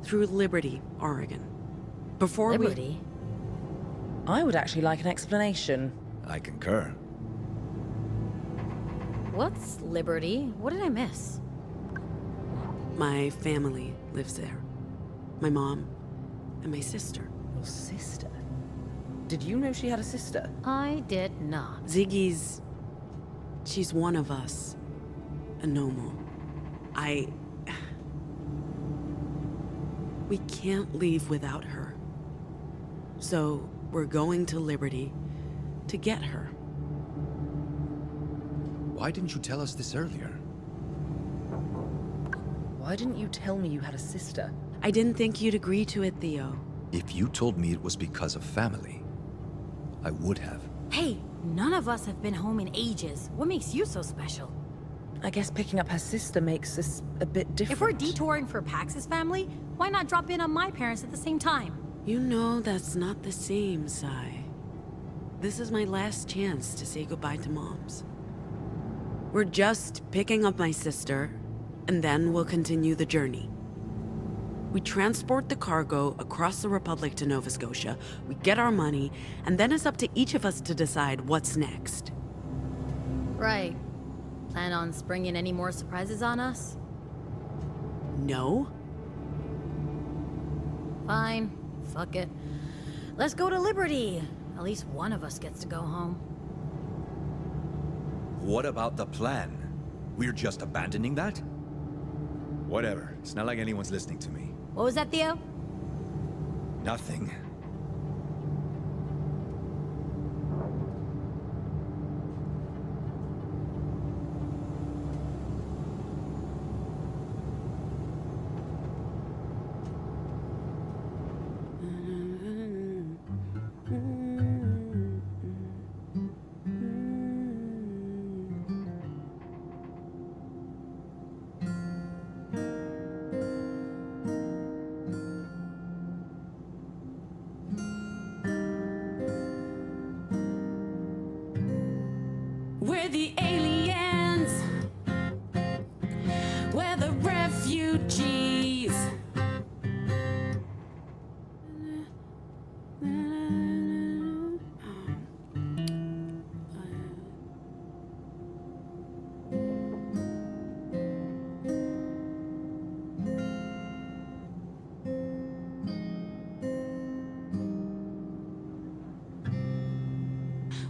through Liberty, Oregon. Before Liberty? I would actually like an explanation. I concur. What's Liberty? What did I miss? My family lives there. My mom and my sister. Your sister? Did you know she had a sister? I did not. Ziggy's... she's one of us. A Nomo. We can't leave without her. So, we're going to Liberty to get her. Why didn't you tell us this earlier? Why didn't you tell me you had a sister? I didn't think you'd agree to it, Theo. If you told me it was because of family, I would have. Hey, none of us have been home in ages. What makes you so special? I guess picking up her sister makes this a bit different. If we're detouring for Pax's family, why not drop in on my parents at the same time? You know that's not the same, Sai. This is my last chance to say goodbye to Moms. We're just picking up my sister, and then we'll continue the journey. We transport the cargo across the Republic to Nova Scotia, we get our money, and then it's up to each of us to decide what's next. Right. Plan on springing any more surprises on us? No? Fine. Fuck it. Let's go to Liberty. At least one of us gets to go home. What about the plan? We're just abandoning that? Whatever. It's not like anyone's listening to me. What was that, Theo? Nothing. We're the aliens. We're the refugees.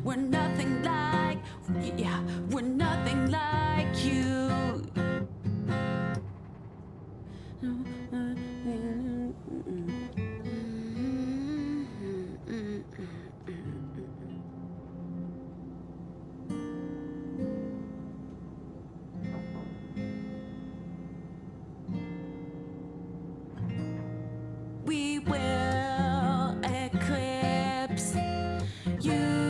We're nothing like, yeah, we're nothing like you. We will eclipse you.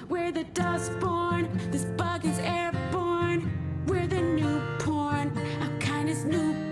We're the Dustborn, this bug is airborne. We're the new porn, our kind is newborn.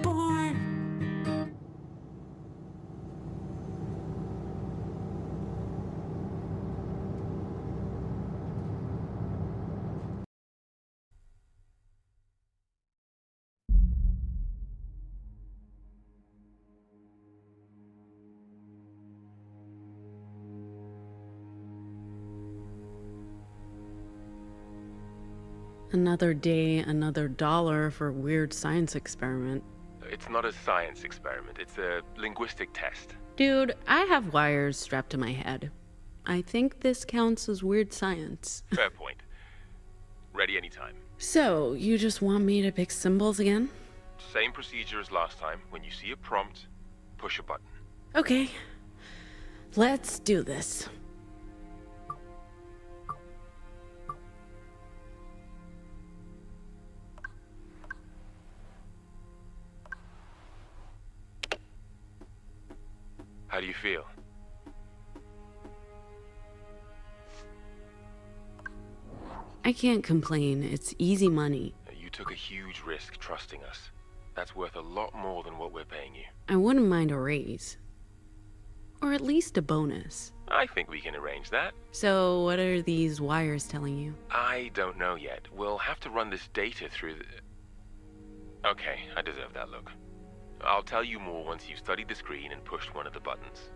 Another day, another dollar for a weird science experiment. It's not a science experiment, it's a linguistic test. Dude, I have wires strapped to my head. I think this counts as weird science. Fair point. Ready anytime. So, you just want me to pick symbols again? Same procedure as last time. When you see a prompt, push a button. Okay. Let's do this. How do you feel? I can't complain. It's easy money. You took a huge risk trusting us. That's worth a lot more than what we're paying you. I wouldn't mind a raise. Or at least a bonus. I think we can arrange that. So, what are these wires telling you? I don't know yet. We'll have to run this data through the... Okay, I deserve that look. I'll tell you more once you've studied the screen and pushed one of the buttons.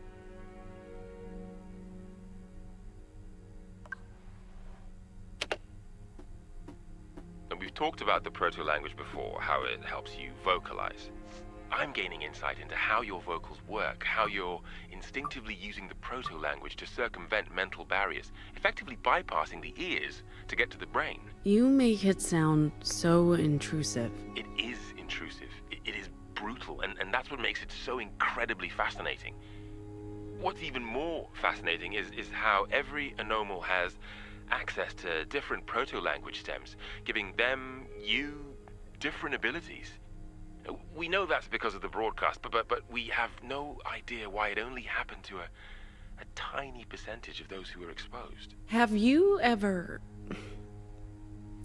And we've talked about the proto-language before, how it helps you vocalize. I'm gaining insight into how your vocals work, how you're instinctively using the proto-language to circumvent mental barriers, effectively bypassing the ears to get to the brain. You make it sound so intrusive. It is intrusive. It is brutal, and that's what makes it so incredibly fascinating. What's even more fascinating is how every anomal has access to different proto-language stems, giving them, you, different abilities. We know that's because of the broadcast, but we have no idea why it only happened to a tiny percentage of those who were exposed. Have you ever...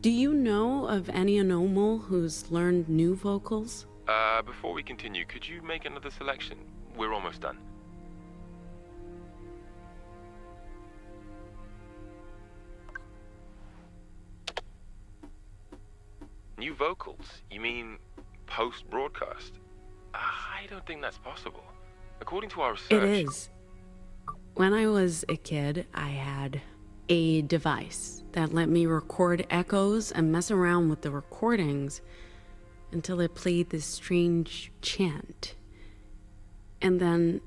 Do you know of any anomal who's learned new vocals? Before we continue, could you make another selection? We're almost done. New vocals? You mean post-broadcast? I don't think that's possible. According to our research... It is. When I was a kid, I had a device that let me record echoes and mess around with the recordings until it played this strange chant. And then...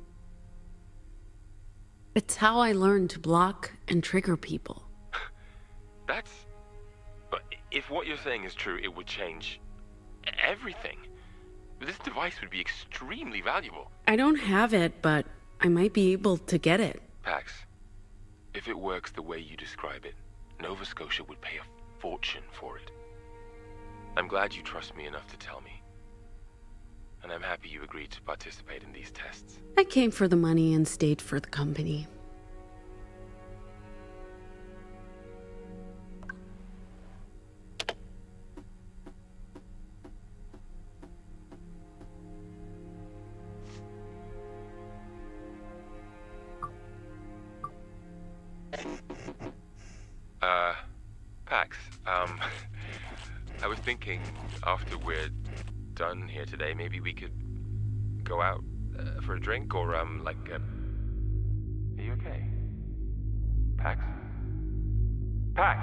it's how I learned to block and trigger people. That's... If what you're saying is true, it would change everything. This device would be extremely valuable. I don't have it, but I might be able to get it. Pax, if it works the way you describe it, Nova Scotia would pay a fortune for it. I'm glad you trust me enough to tell me. And I'm happy you agreed to participate in these tests. I came for the money and stayed for the company. Pax, I was thinking after we're done here today, maybe we could go out for a drink or, Are you okay? Pax? Pax!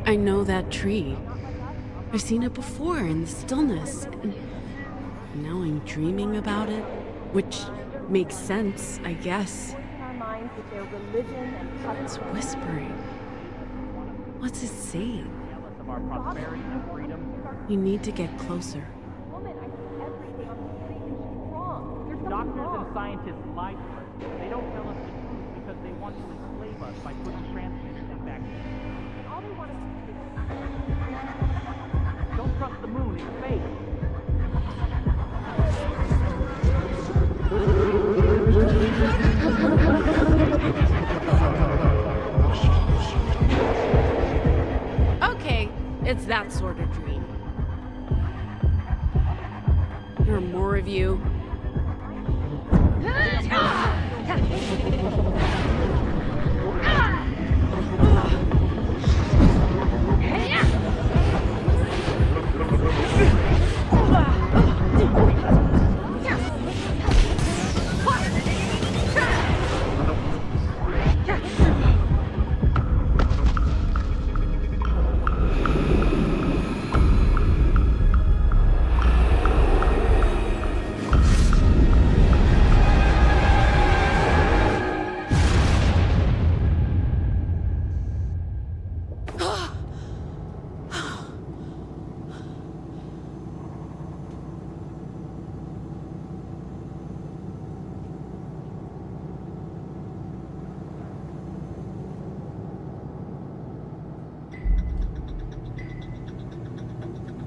I know that tree. I've seen it before in the stillness. And now I'm dreaming about it, which makes sense, I guess. It's whispering. What's it saying? We need to get closer. Doctors and scientists lie to us. They don't tell us the truth because they want to enslave us by putting transmitters in vaccines. And all they want us to do is... Don't trust the moon, it's fake. Okay, it's that sort of dream. There are more of you.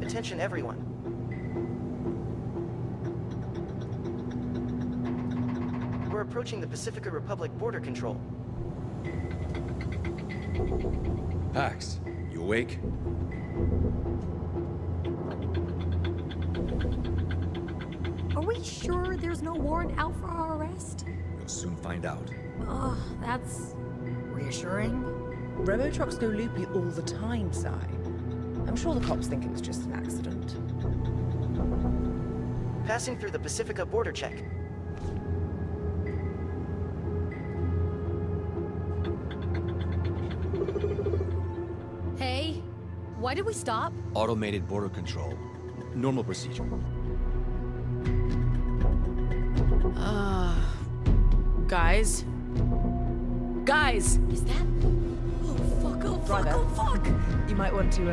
Attention everyone. approaching the Pacifica Republic border control. Pax, you awake? Are we sure there's no warrant out for our arrest? We'll soon find out. Ugh, that's reassuring. Robo-trucks go loopy all the time, Si. I'm sure the cops think it was just an accident. Passing through the Pacifica border check. Hey, why did we stop? Automated border control. Normal procedure. Guys? Guys! Is that... Oh, fuck, oh, fuck, Driver. oh, fuck! You might want to,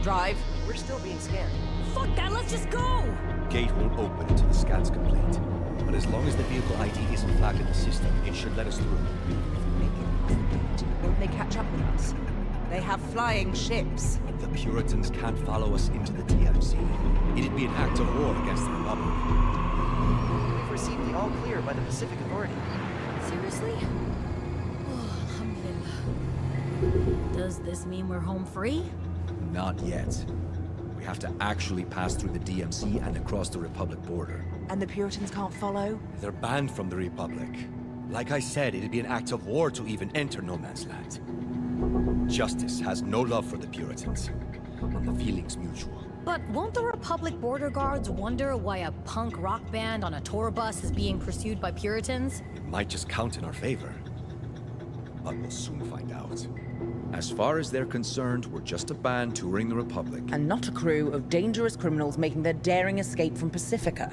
drive. We're still being scanned. Fuck that, let's just go! Gate won't open until the scan's complete. But as long as the vehicle ID isn't flagged in the system, it should let us through. Won't they catch up with us? They have flying ships. The Puritans can't follow us into the DMZ. It'd be an act of war against the Republic. We've received the all clear by the Pacific Authority. Seriously? Oh, alhamdulillah. Does this mean we're home free? Not yet. We have to actually pass through the DMZ and across the Republic border. And the Puritans can't follow? They're banned from the Republic. Like I said, it'd be an act of war to even enter no man's land. Justice has no love for the Puritans, and the feeling's mutual. But won't the Republic border guards wonder why a punk rock band on a tour bus is being pursued by Puritans? It might just count in our favor. But we'll soon find out. As far as they're concerned, we're just a band touring the Republic. And not a crew of dangerous criminals making their daring escape from Pacifica.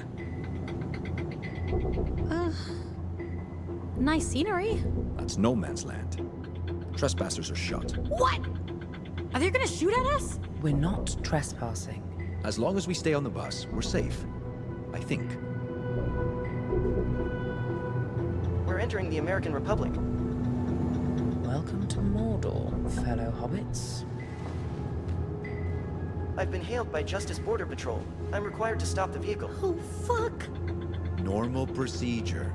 Nice scenery. That's no man's land. Trespassers are shot. What? Are they gonna shoot at us? We're not trespassing. As long as we stay on the bus, we're safe. I think. We're entering the American Republic. Welcome to Mordor, fellow hobbits. I've been hailed by Justice Border Patrol. I'm required to stop the vehicle. Oh, fuck. Normal procedure.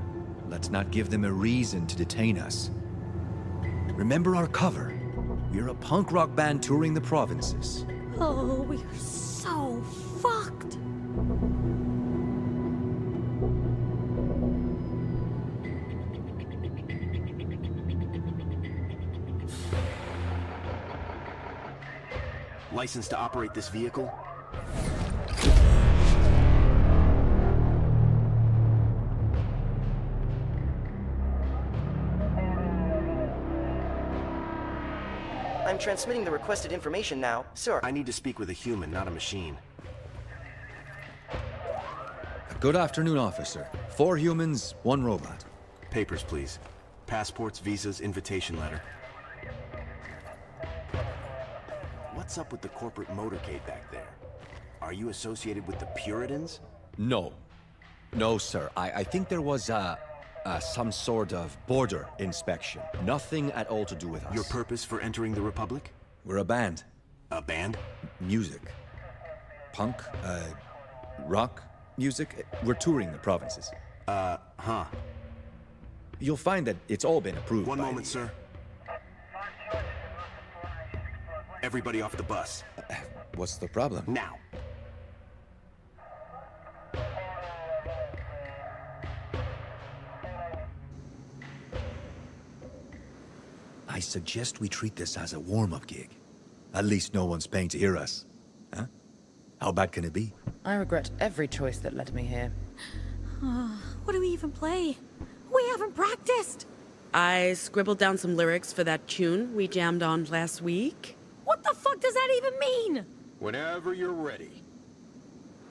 Let's not give them a reason to detain us. Remember our cover. We're a punk rock band touring the provinces. Oh, we're so fucked. License to operate this vehicle? I'm transmitting the requested information now, sir. I need to speak with a human, not a machine. Good afternoon, officer. 4 humans, 1 robot. Papers, please. Passports, visas, invitation letter. What's up with the corporate motorcade back there? Are you associated with the Puritans? No. No, sir. I think there was some sort of border inspection. Nothing at all to do with us. Your purpose for entering the Republic? We're a band. A band? Music. Punk, rock music. We're touring the provinces. Huh. You'll find that it's all been approved. One moment, sir. Everybody off the bus. What's the problem? Now. I suggest we treat this as a warm-up gig. At least no one's paying to hear us. Huh? How bad can it be? I regret every choice that led me here. What do we even play? We haven't practiced. I scribbled down some lyrics for that tune we jammed on last week. What the fuck does that even mean? Whenever you're ready.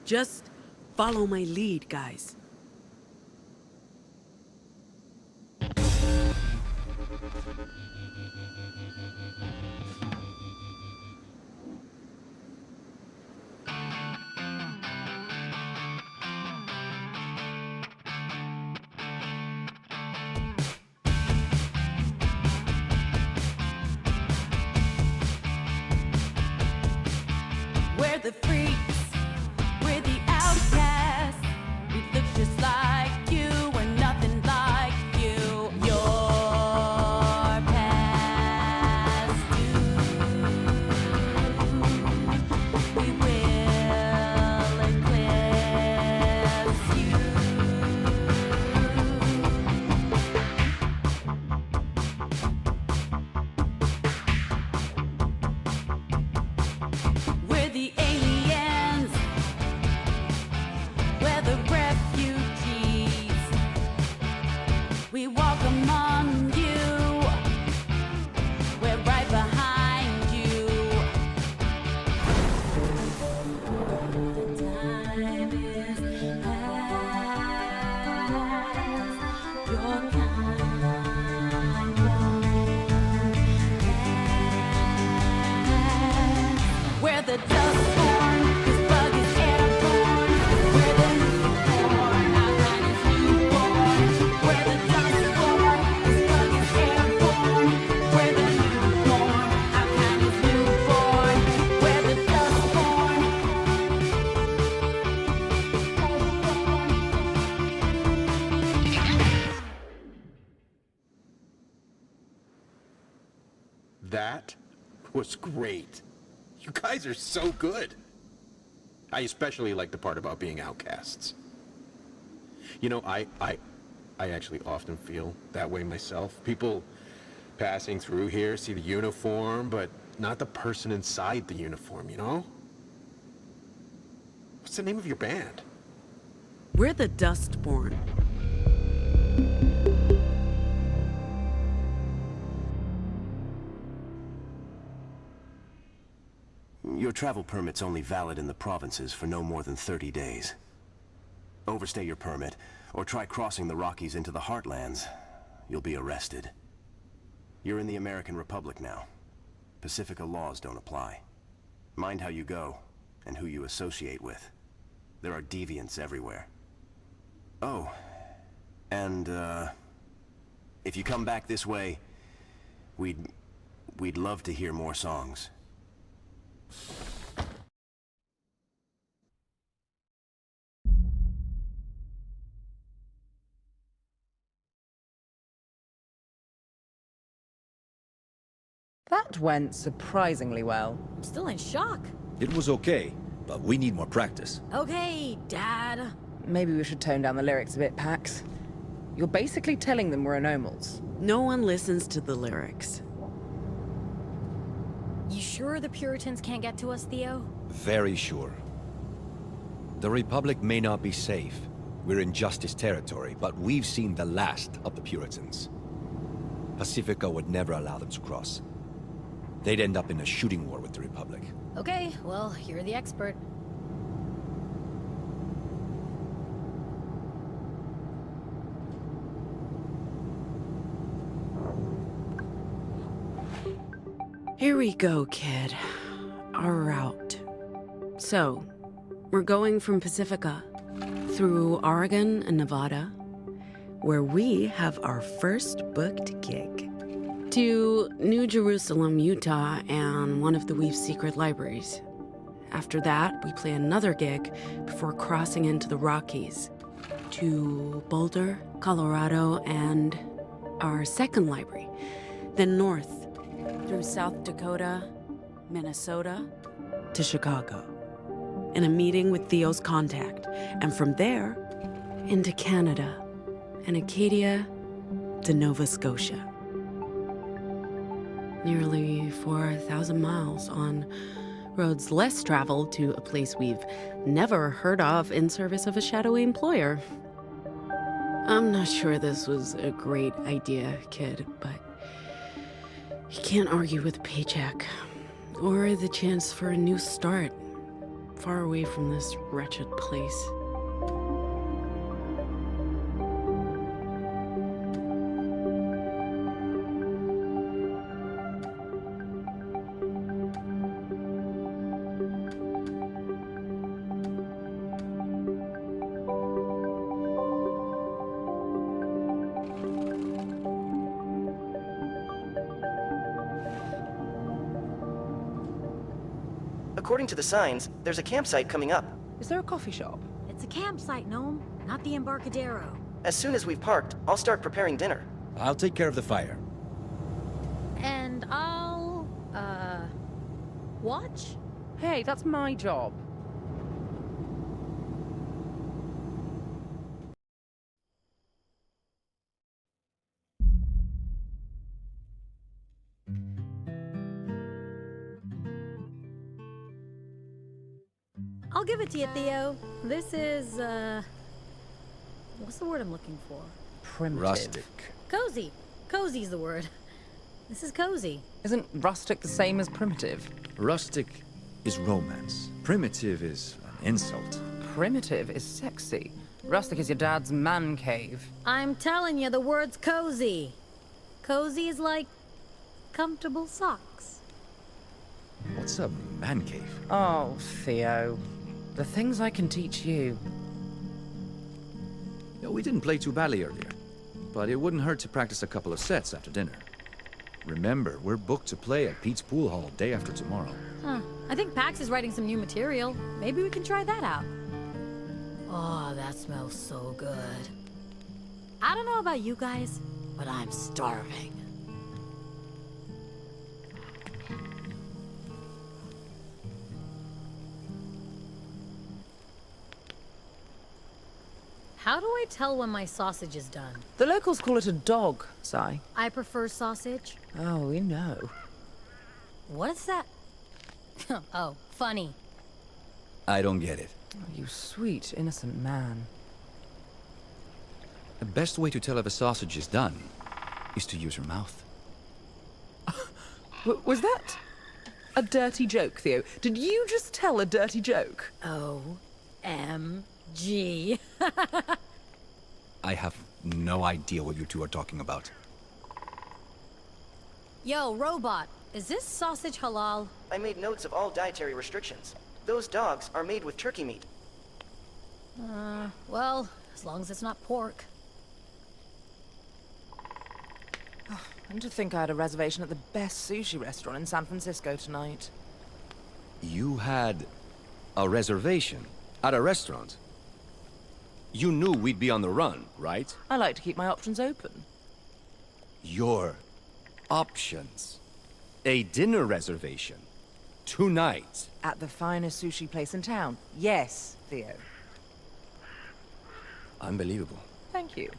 Just follow my lead, guys. We're the freaks, we're the outcasts. We look just like you, we're nothing like That was great. You guys are so good. I especially like the part about being outcasts. You know, I actually often feel that way myself. People passing through here see the uniform, but not the person inside the uniform, you know? What's the name of your band? We're the Dustborn. Your travel permit's only valid in the provinces for no more than 30 days. Overstay your permit, or try crossing the Rockies into the Heartlands, you'll be arrested. You're in the American Republic now. Pacifica laws don't apply. Mind how you go, and who you associate with. There are deviants everywhere. Oh, and, if you come back this way, we'd love to hear more songs. That went surprisingly well. I'm still in shock. It was okay, but we need more practice. Okay, Dad. Maybe we should tone down the lyrics a bit, Pax. You're basically telling them we're anomals. No one listens to the lyrics. You sure the Puritans can't get to us, Theo? Very sure. The Republic may not be safe. We're in Justice territory, but we've seen the last of the Puritans. Pacifica would never allow them to cross. They'd end up in a shooting war with the Republic. Okay, well, you're the expert. Here we go, kid. Our route. So, we're going from Pacifica through Oregon and Nevada, where we have our first booked gig, to New Jerusalem, Utah, and one of the Weave's secret libraries. After that, we play another gig before crossing into the Rockies, to Boulder, Colorado, and our second library, then north through South Dakota, Minnesota, to Chicago, in a meeting with Theo's contact, and from there, into Canada, and Acadia to Nova Scotia. Nearly 4,000 miles on roads less traveled to a place we've never heard of in service of a shadowy employer. I'm not sure this was a great idea, kid, but you can't argue with a paycheck, or the chance for a new start, far away from this wretched place. According to the signs, there's a campsite coming up. Is there a coffee shop? It's a campsite, Gnome, not the Embarcadero. As soon as we've parked, I'll start preparing dinner. I'll take care of the fire. And I'll, watch? Hey, that's my job. I'll give it to you, Theo. This is, what's the word I'm looking for? Primitive. Rustic. Cozy. Cozy's the word. This is cozy. Isn't rustic the same as primitive? Rustic is romance. Primitive is an insult. Primitive is sexy. Rustic is your dad's man cave. I'm telling you, the word's cozy. Cozy is like comfortable socks. What's a man cave? Oh, Theo. The things I can teach you. Yeah, we didn't play too badly earlier, but it wouldn't hurt to practice a couple of sets after dinner. Remember, we're booked to play at Pete's Pool Hall day after tomorrow. Huh. I think Pax is writing some new material. Maybe we can try that out. Oh, that smells so good. I don't know about you guys, but I'm starving. How do I tell when my sausage is done? The locals call it a dog, Si. I prefer sausage. Oh, we know. What's that? Oh, funny. I don't get it. Oh, you sweet, innocent man. The best way to tell if a sausage is done is to use your mouth. Was that a dirty joke, Theo? Did you just tell a dirty joke? OMG. I have no idea what you two are talking about. Yo, robot, is this sausage halal? I made notes of all dietary restrictions. Those dogs are made with turkey meat. Well, as long as it's not pork. And to think I had a reservation at the best sushi restaurant in San Francisco tonight. You had a reservation at a restaurant? You knew we'd be on the run, right? I like to keep my options open. Your options. A dinner reservation. Tonight. At the finest sushi place in town. Yes, Theo. Unbelievable. Thank you.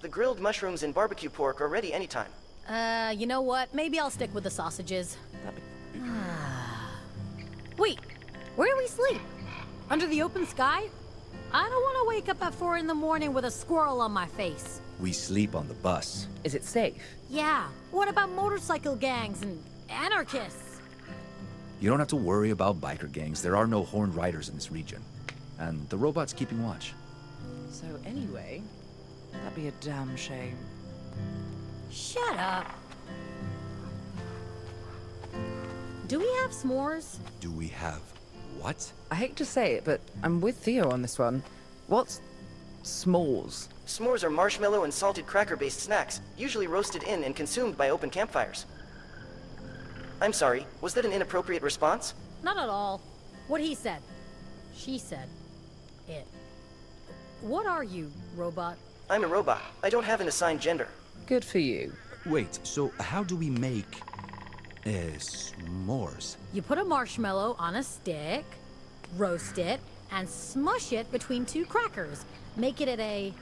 The grilled mushrooms and barbecue pork are ready anytime. You know what? Maybe I'll stick with the sausages. Wait, where do we sleep? Under the open sky? I don't want to wake up at 4 in the morning with a squirrel on my face. We sleep on the bus. Is it safe? Yeah, what about motorcycle gangs and anarchists? You don't have to worry about biker gangs. There are no horned riders in this region. And the robot's keeping watch. So anyway, that'd be a damn shame. Shut up. Do we have s'mores? Do we have what? I hate to say it, but I'm with Theo on this one. What's s'mores? S'mores are marshmallow and salted cracker-based snacks, usually roasted in and consumed by open campfires. I'm sorry, was that an inappropriate response? Not at all. What he said. She said. It. What are you, robot? I'm a robot. I don't have an assigned gender. Good for you. Wait, so how do we make s'mores? You put a marshmallow on a stick, roast it, and smush it between 2 crackers. Make it a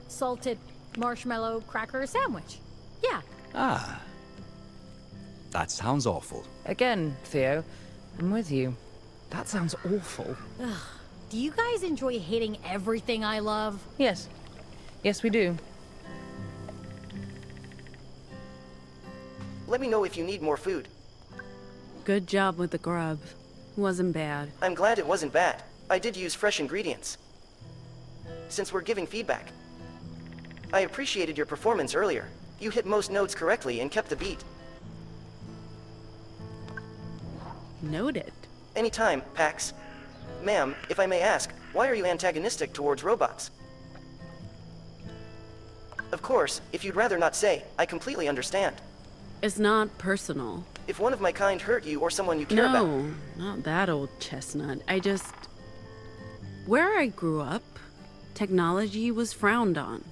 salted marshmallow cracker sandwich. Yeah. Ah. That sounds awful. Again, Theo, I'm with you. That sounds awful. Ugh. Do you guys enjoy hating everything I love? Yes. Yes, we do. Let me know if you need more food. Good job with the grub. Wasn't bad. I'm glad it wasn't bad. I did use fresh ingredients. Since we're giving feedback. I appreciated your performance earlier. You hit most notes correctly and kept the beat. Noted. Anytime, Pax. Ma'am, if I may ask, why are you antagonistic towards robots? Of course, if you'd rather not say, I completely understand. It's not personal. If one of my kind hurt you or someone you care about... No, not that old chestnut. Where I grew up, technology was frowned on.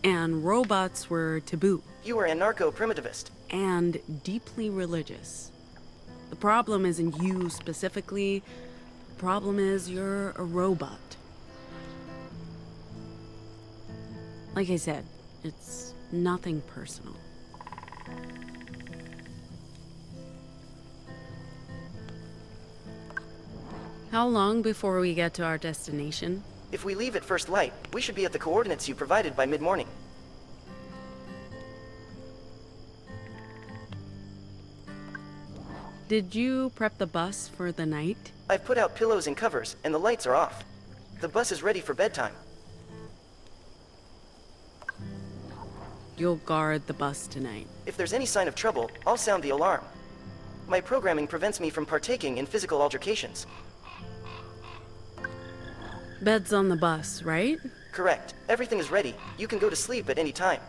And robots were taboo. You were anarcho-primitivist. And deeply religious. The problem isn't you specifically. The problem is you're a robot. Like I said, it's nothing personal. How long before we get to our destination? If we leave at first light, we should be at the coordinates you provided by mid-morning. Did you prep the bus for the night? I've put out pillows and covers, and the lights are off. The bus is ready for bedtime. You'll guard the bus tonight. If there's any sign of trouble, I'll sound the alarm. My programming prevents me from partaking in physical altercations. Bed's on the bus, right? Correct. Everything is ready. You can go to sleep at any time.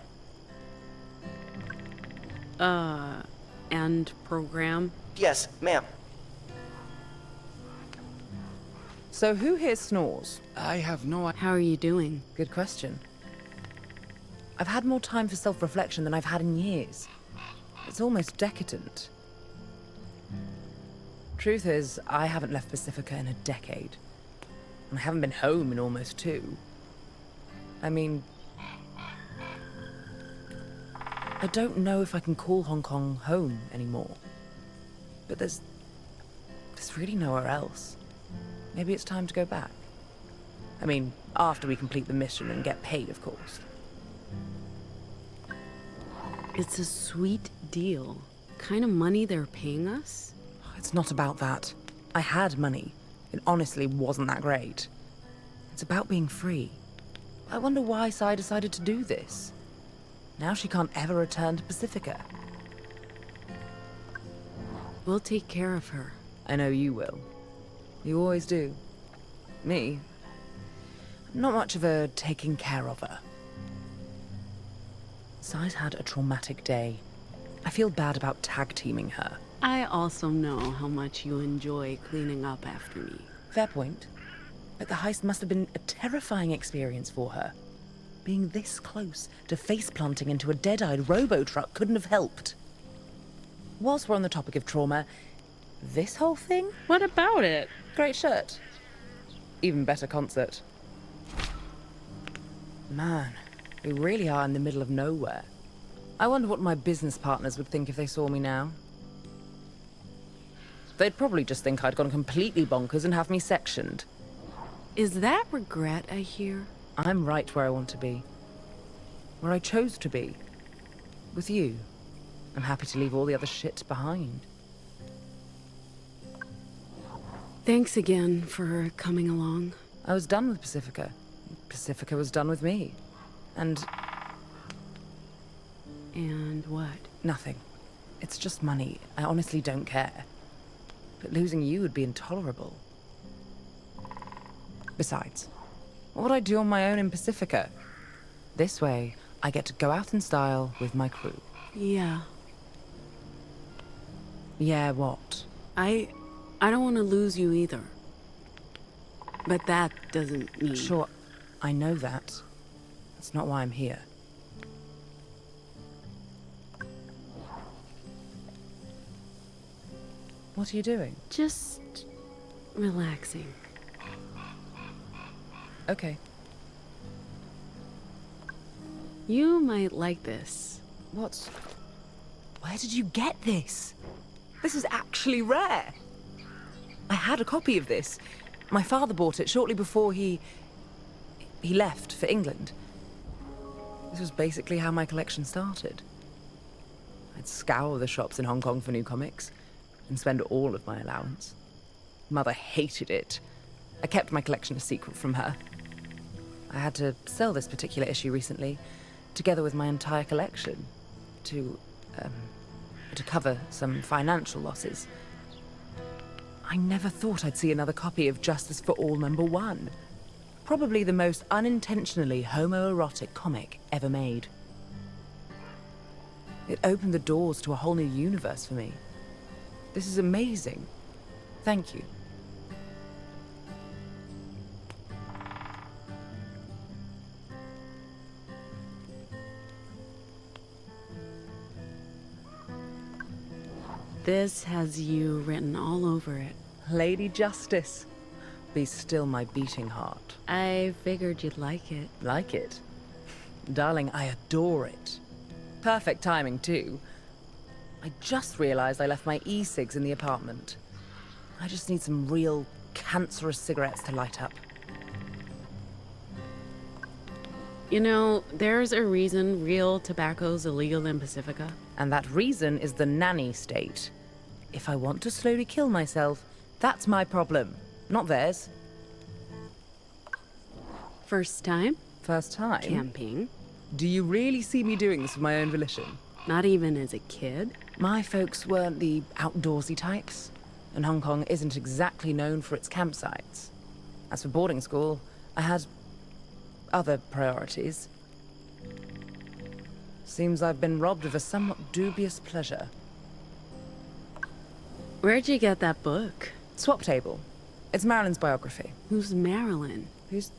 And program? Yes, ma'am. So who here snores? I have no idea. How are you doing? Good question. I've had more time for self-reflection than I've had in years. It's almost decadent. Truth is, I haven't left Pacifica in a decade. And I haven't been home in almost 2. I mean... I don't know if I can call Hong Kong home anymore. But there's really nowhere else. Maybe it's time to go back. I mean, after we complete the mission and get paid, of course. It's a sweet deal. Kind of money they're paying us? It's not about that. I had money. It honestly wasn't that great. It's about being free. I wonder why Sai decided to do this. Now she can't ever return to Pacifica. We'll take care of her. I know you will. You always do. Me? Not much of a taking care of her. Sai's had a traumatic day. I feel bad about tag-teaming her. I also know how much you enjoy cleaning up after me. Fair point. But the heist must have been a terrifying experience for her. Being this close to face-planting into a dead-eyed robo-truck couldn't have helped. Whilst we're on the topic of trauma, this whole thing? What about it? Great shirt. Even better concert. Man, we really are in the middle of nowhere. I wonder what my business partners would think if they saw me now. They'd probably just think I'd gone completely bonkers and have me sectioned. Is that regret I hear? I'm right where I want to be. Where I chose to be. With you. I'm happy to leave all the other shit behind. Thanks again for coming along. I was done with Pacifica. Pacifica was done with me. And what? Nothing. It's just money. I honestly don't care. But losing you would be intolerable. Besides, what would I do on my own in Pacifica? This way, I get to go out in style with my crew. Yeah. Yeah, what? I don't want to lose you either. But that doesn't mean... Sure, I know that. That's not why I'm here. What are you doing? Just relaxing. Okay. You might like this. What? Where did you get this? This is actually rare. I had a copy of this. My father bought it shortly before he left for England. This was basically how my collection started. I'd scour the shops in Hong Kong for new comics and spend all of my allowance. Mother hated it. I kept my collection a secret from her. I had to sell this particular issue recently, together with my entire collection, to cover some financial losses. I never thought I'd see another copy of Justice for All #1. Probably the most unintentionally homoerotic comic ever made. It opened the doors to a whole new universe for me. This is amazing. Thank you. This has you written all over it. Lady Justice. Be still my beating heart. I figured you'd like it. Like it? Darling, I adore it. Perfect timing, too. I just realized I left my e-cigs in the apartment. I just need some real cancerous cigarettes to light up. You know, there's a reason real tobacco's illegal in Pacifica. And that reason is the nanny state. If I want to slowly kill myself, that's my problem, not theirs. First time? First time? Camping. Do you really see me doing this of my own volition? Not even as a kid? My folks weren't the outdoorsy types, and Hong Kong isn't exactly known for its campsites. As for boarding school, I had other priorities. Seems I've been robbed of a somewhat dubious pleasure. Where'd you get that book? Swap Table. It's Marilyn's biography. Who's Marilyn? Who's...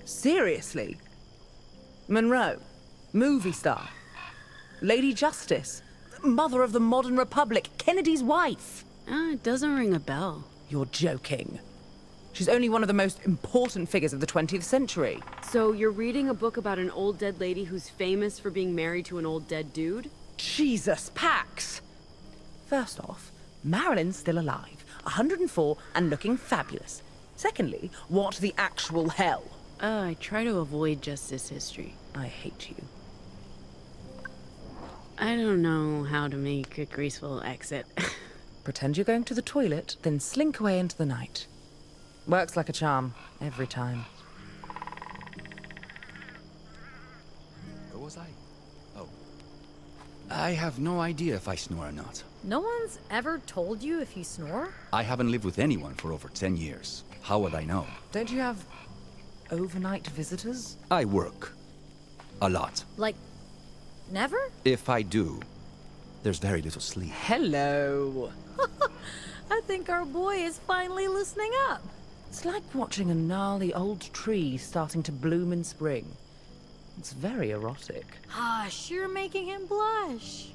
Seriously? Monroe. Movie star. Lady Justice. Mother of the modern republic. Kennedy's wife. It doesn't ring a bell. You're joking. She's only one of the most important figures of the 20th century. So you're reading a book about an old dead lady who's famous for being married to an old dead dude? Jesus, Pax! First off, Marilyn's still alive, 104 and looking fabulous. Secondly, what the actual hell? I try to avoid justice history. I hate you. I don't know how to make a graceful exit. Pretend you're going to the toilet, then slink away into the night. Works like a charm, every time. Where was I? Oh. I have no idea if I snore or not. No one's ever told you if you snore? I haven't lived with anyone for over 10 years. How would I know? Don't you have overnight visitors? I work. A lot. Like, never? If I do, there's very little sleep. Hello. I think our boy is finally listening up. It's like watching a gnarly old tree starting to bloom in spring. It's very erotic. Hush, you're making him blush.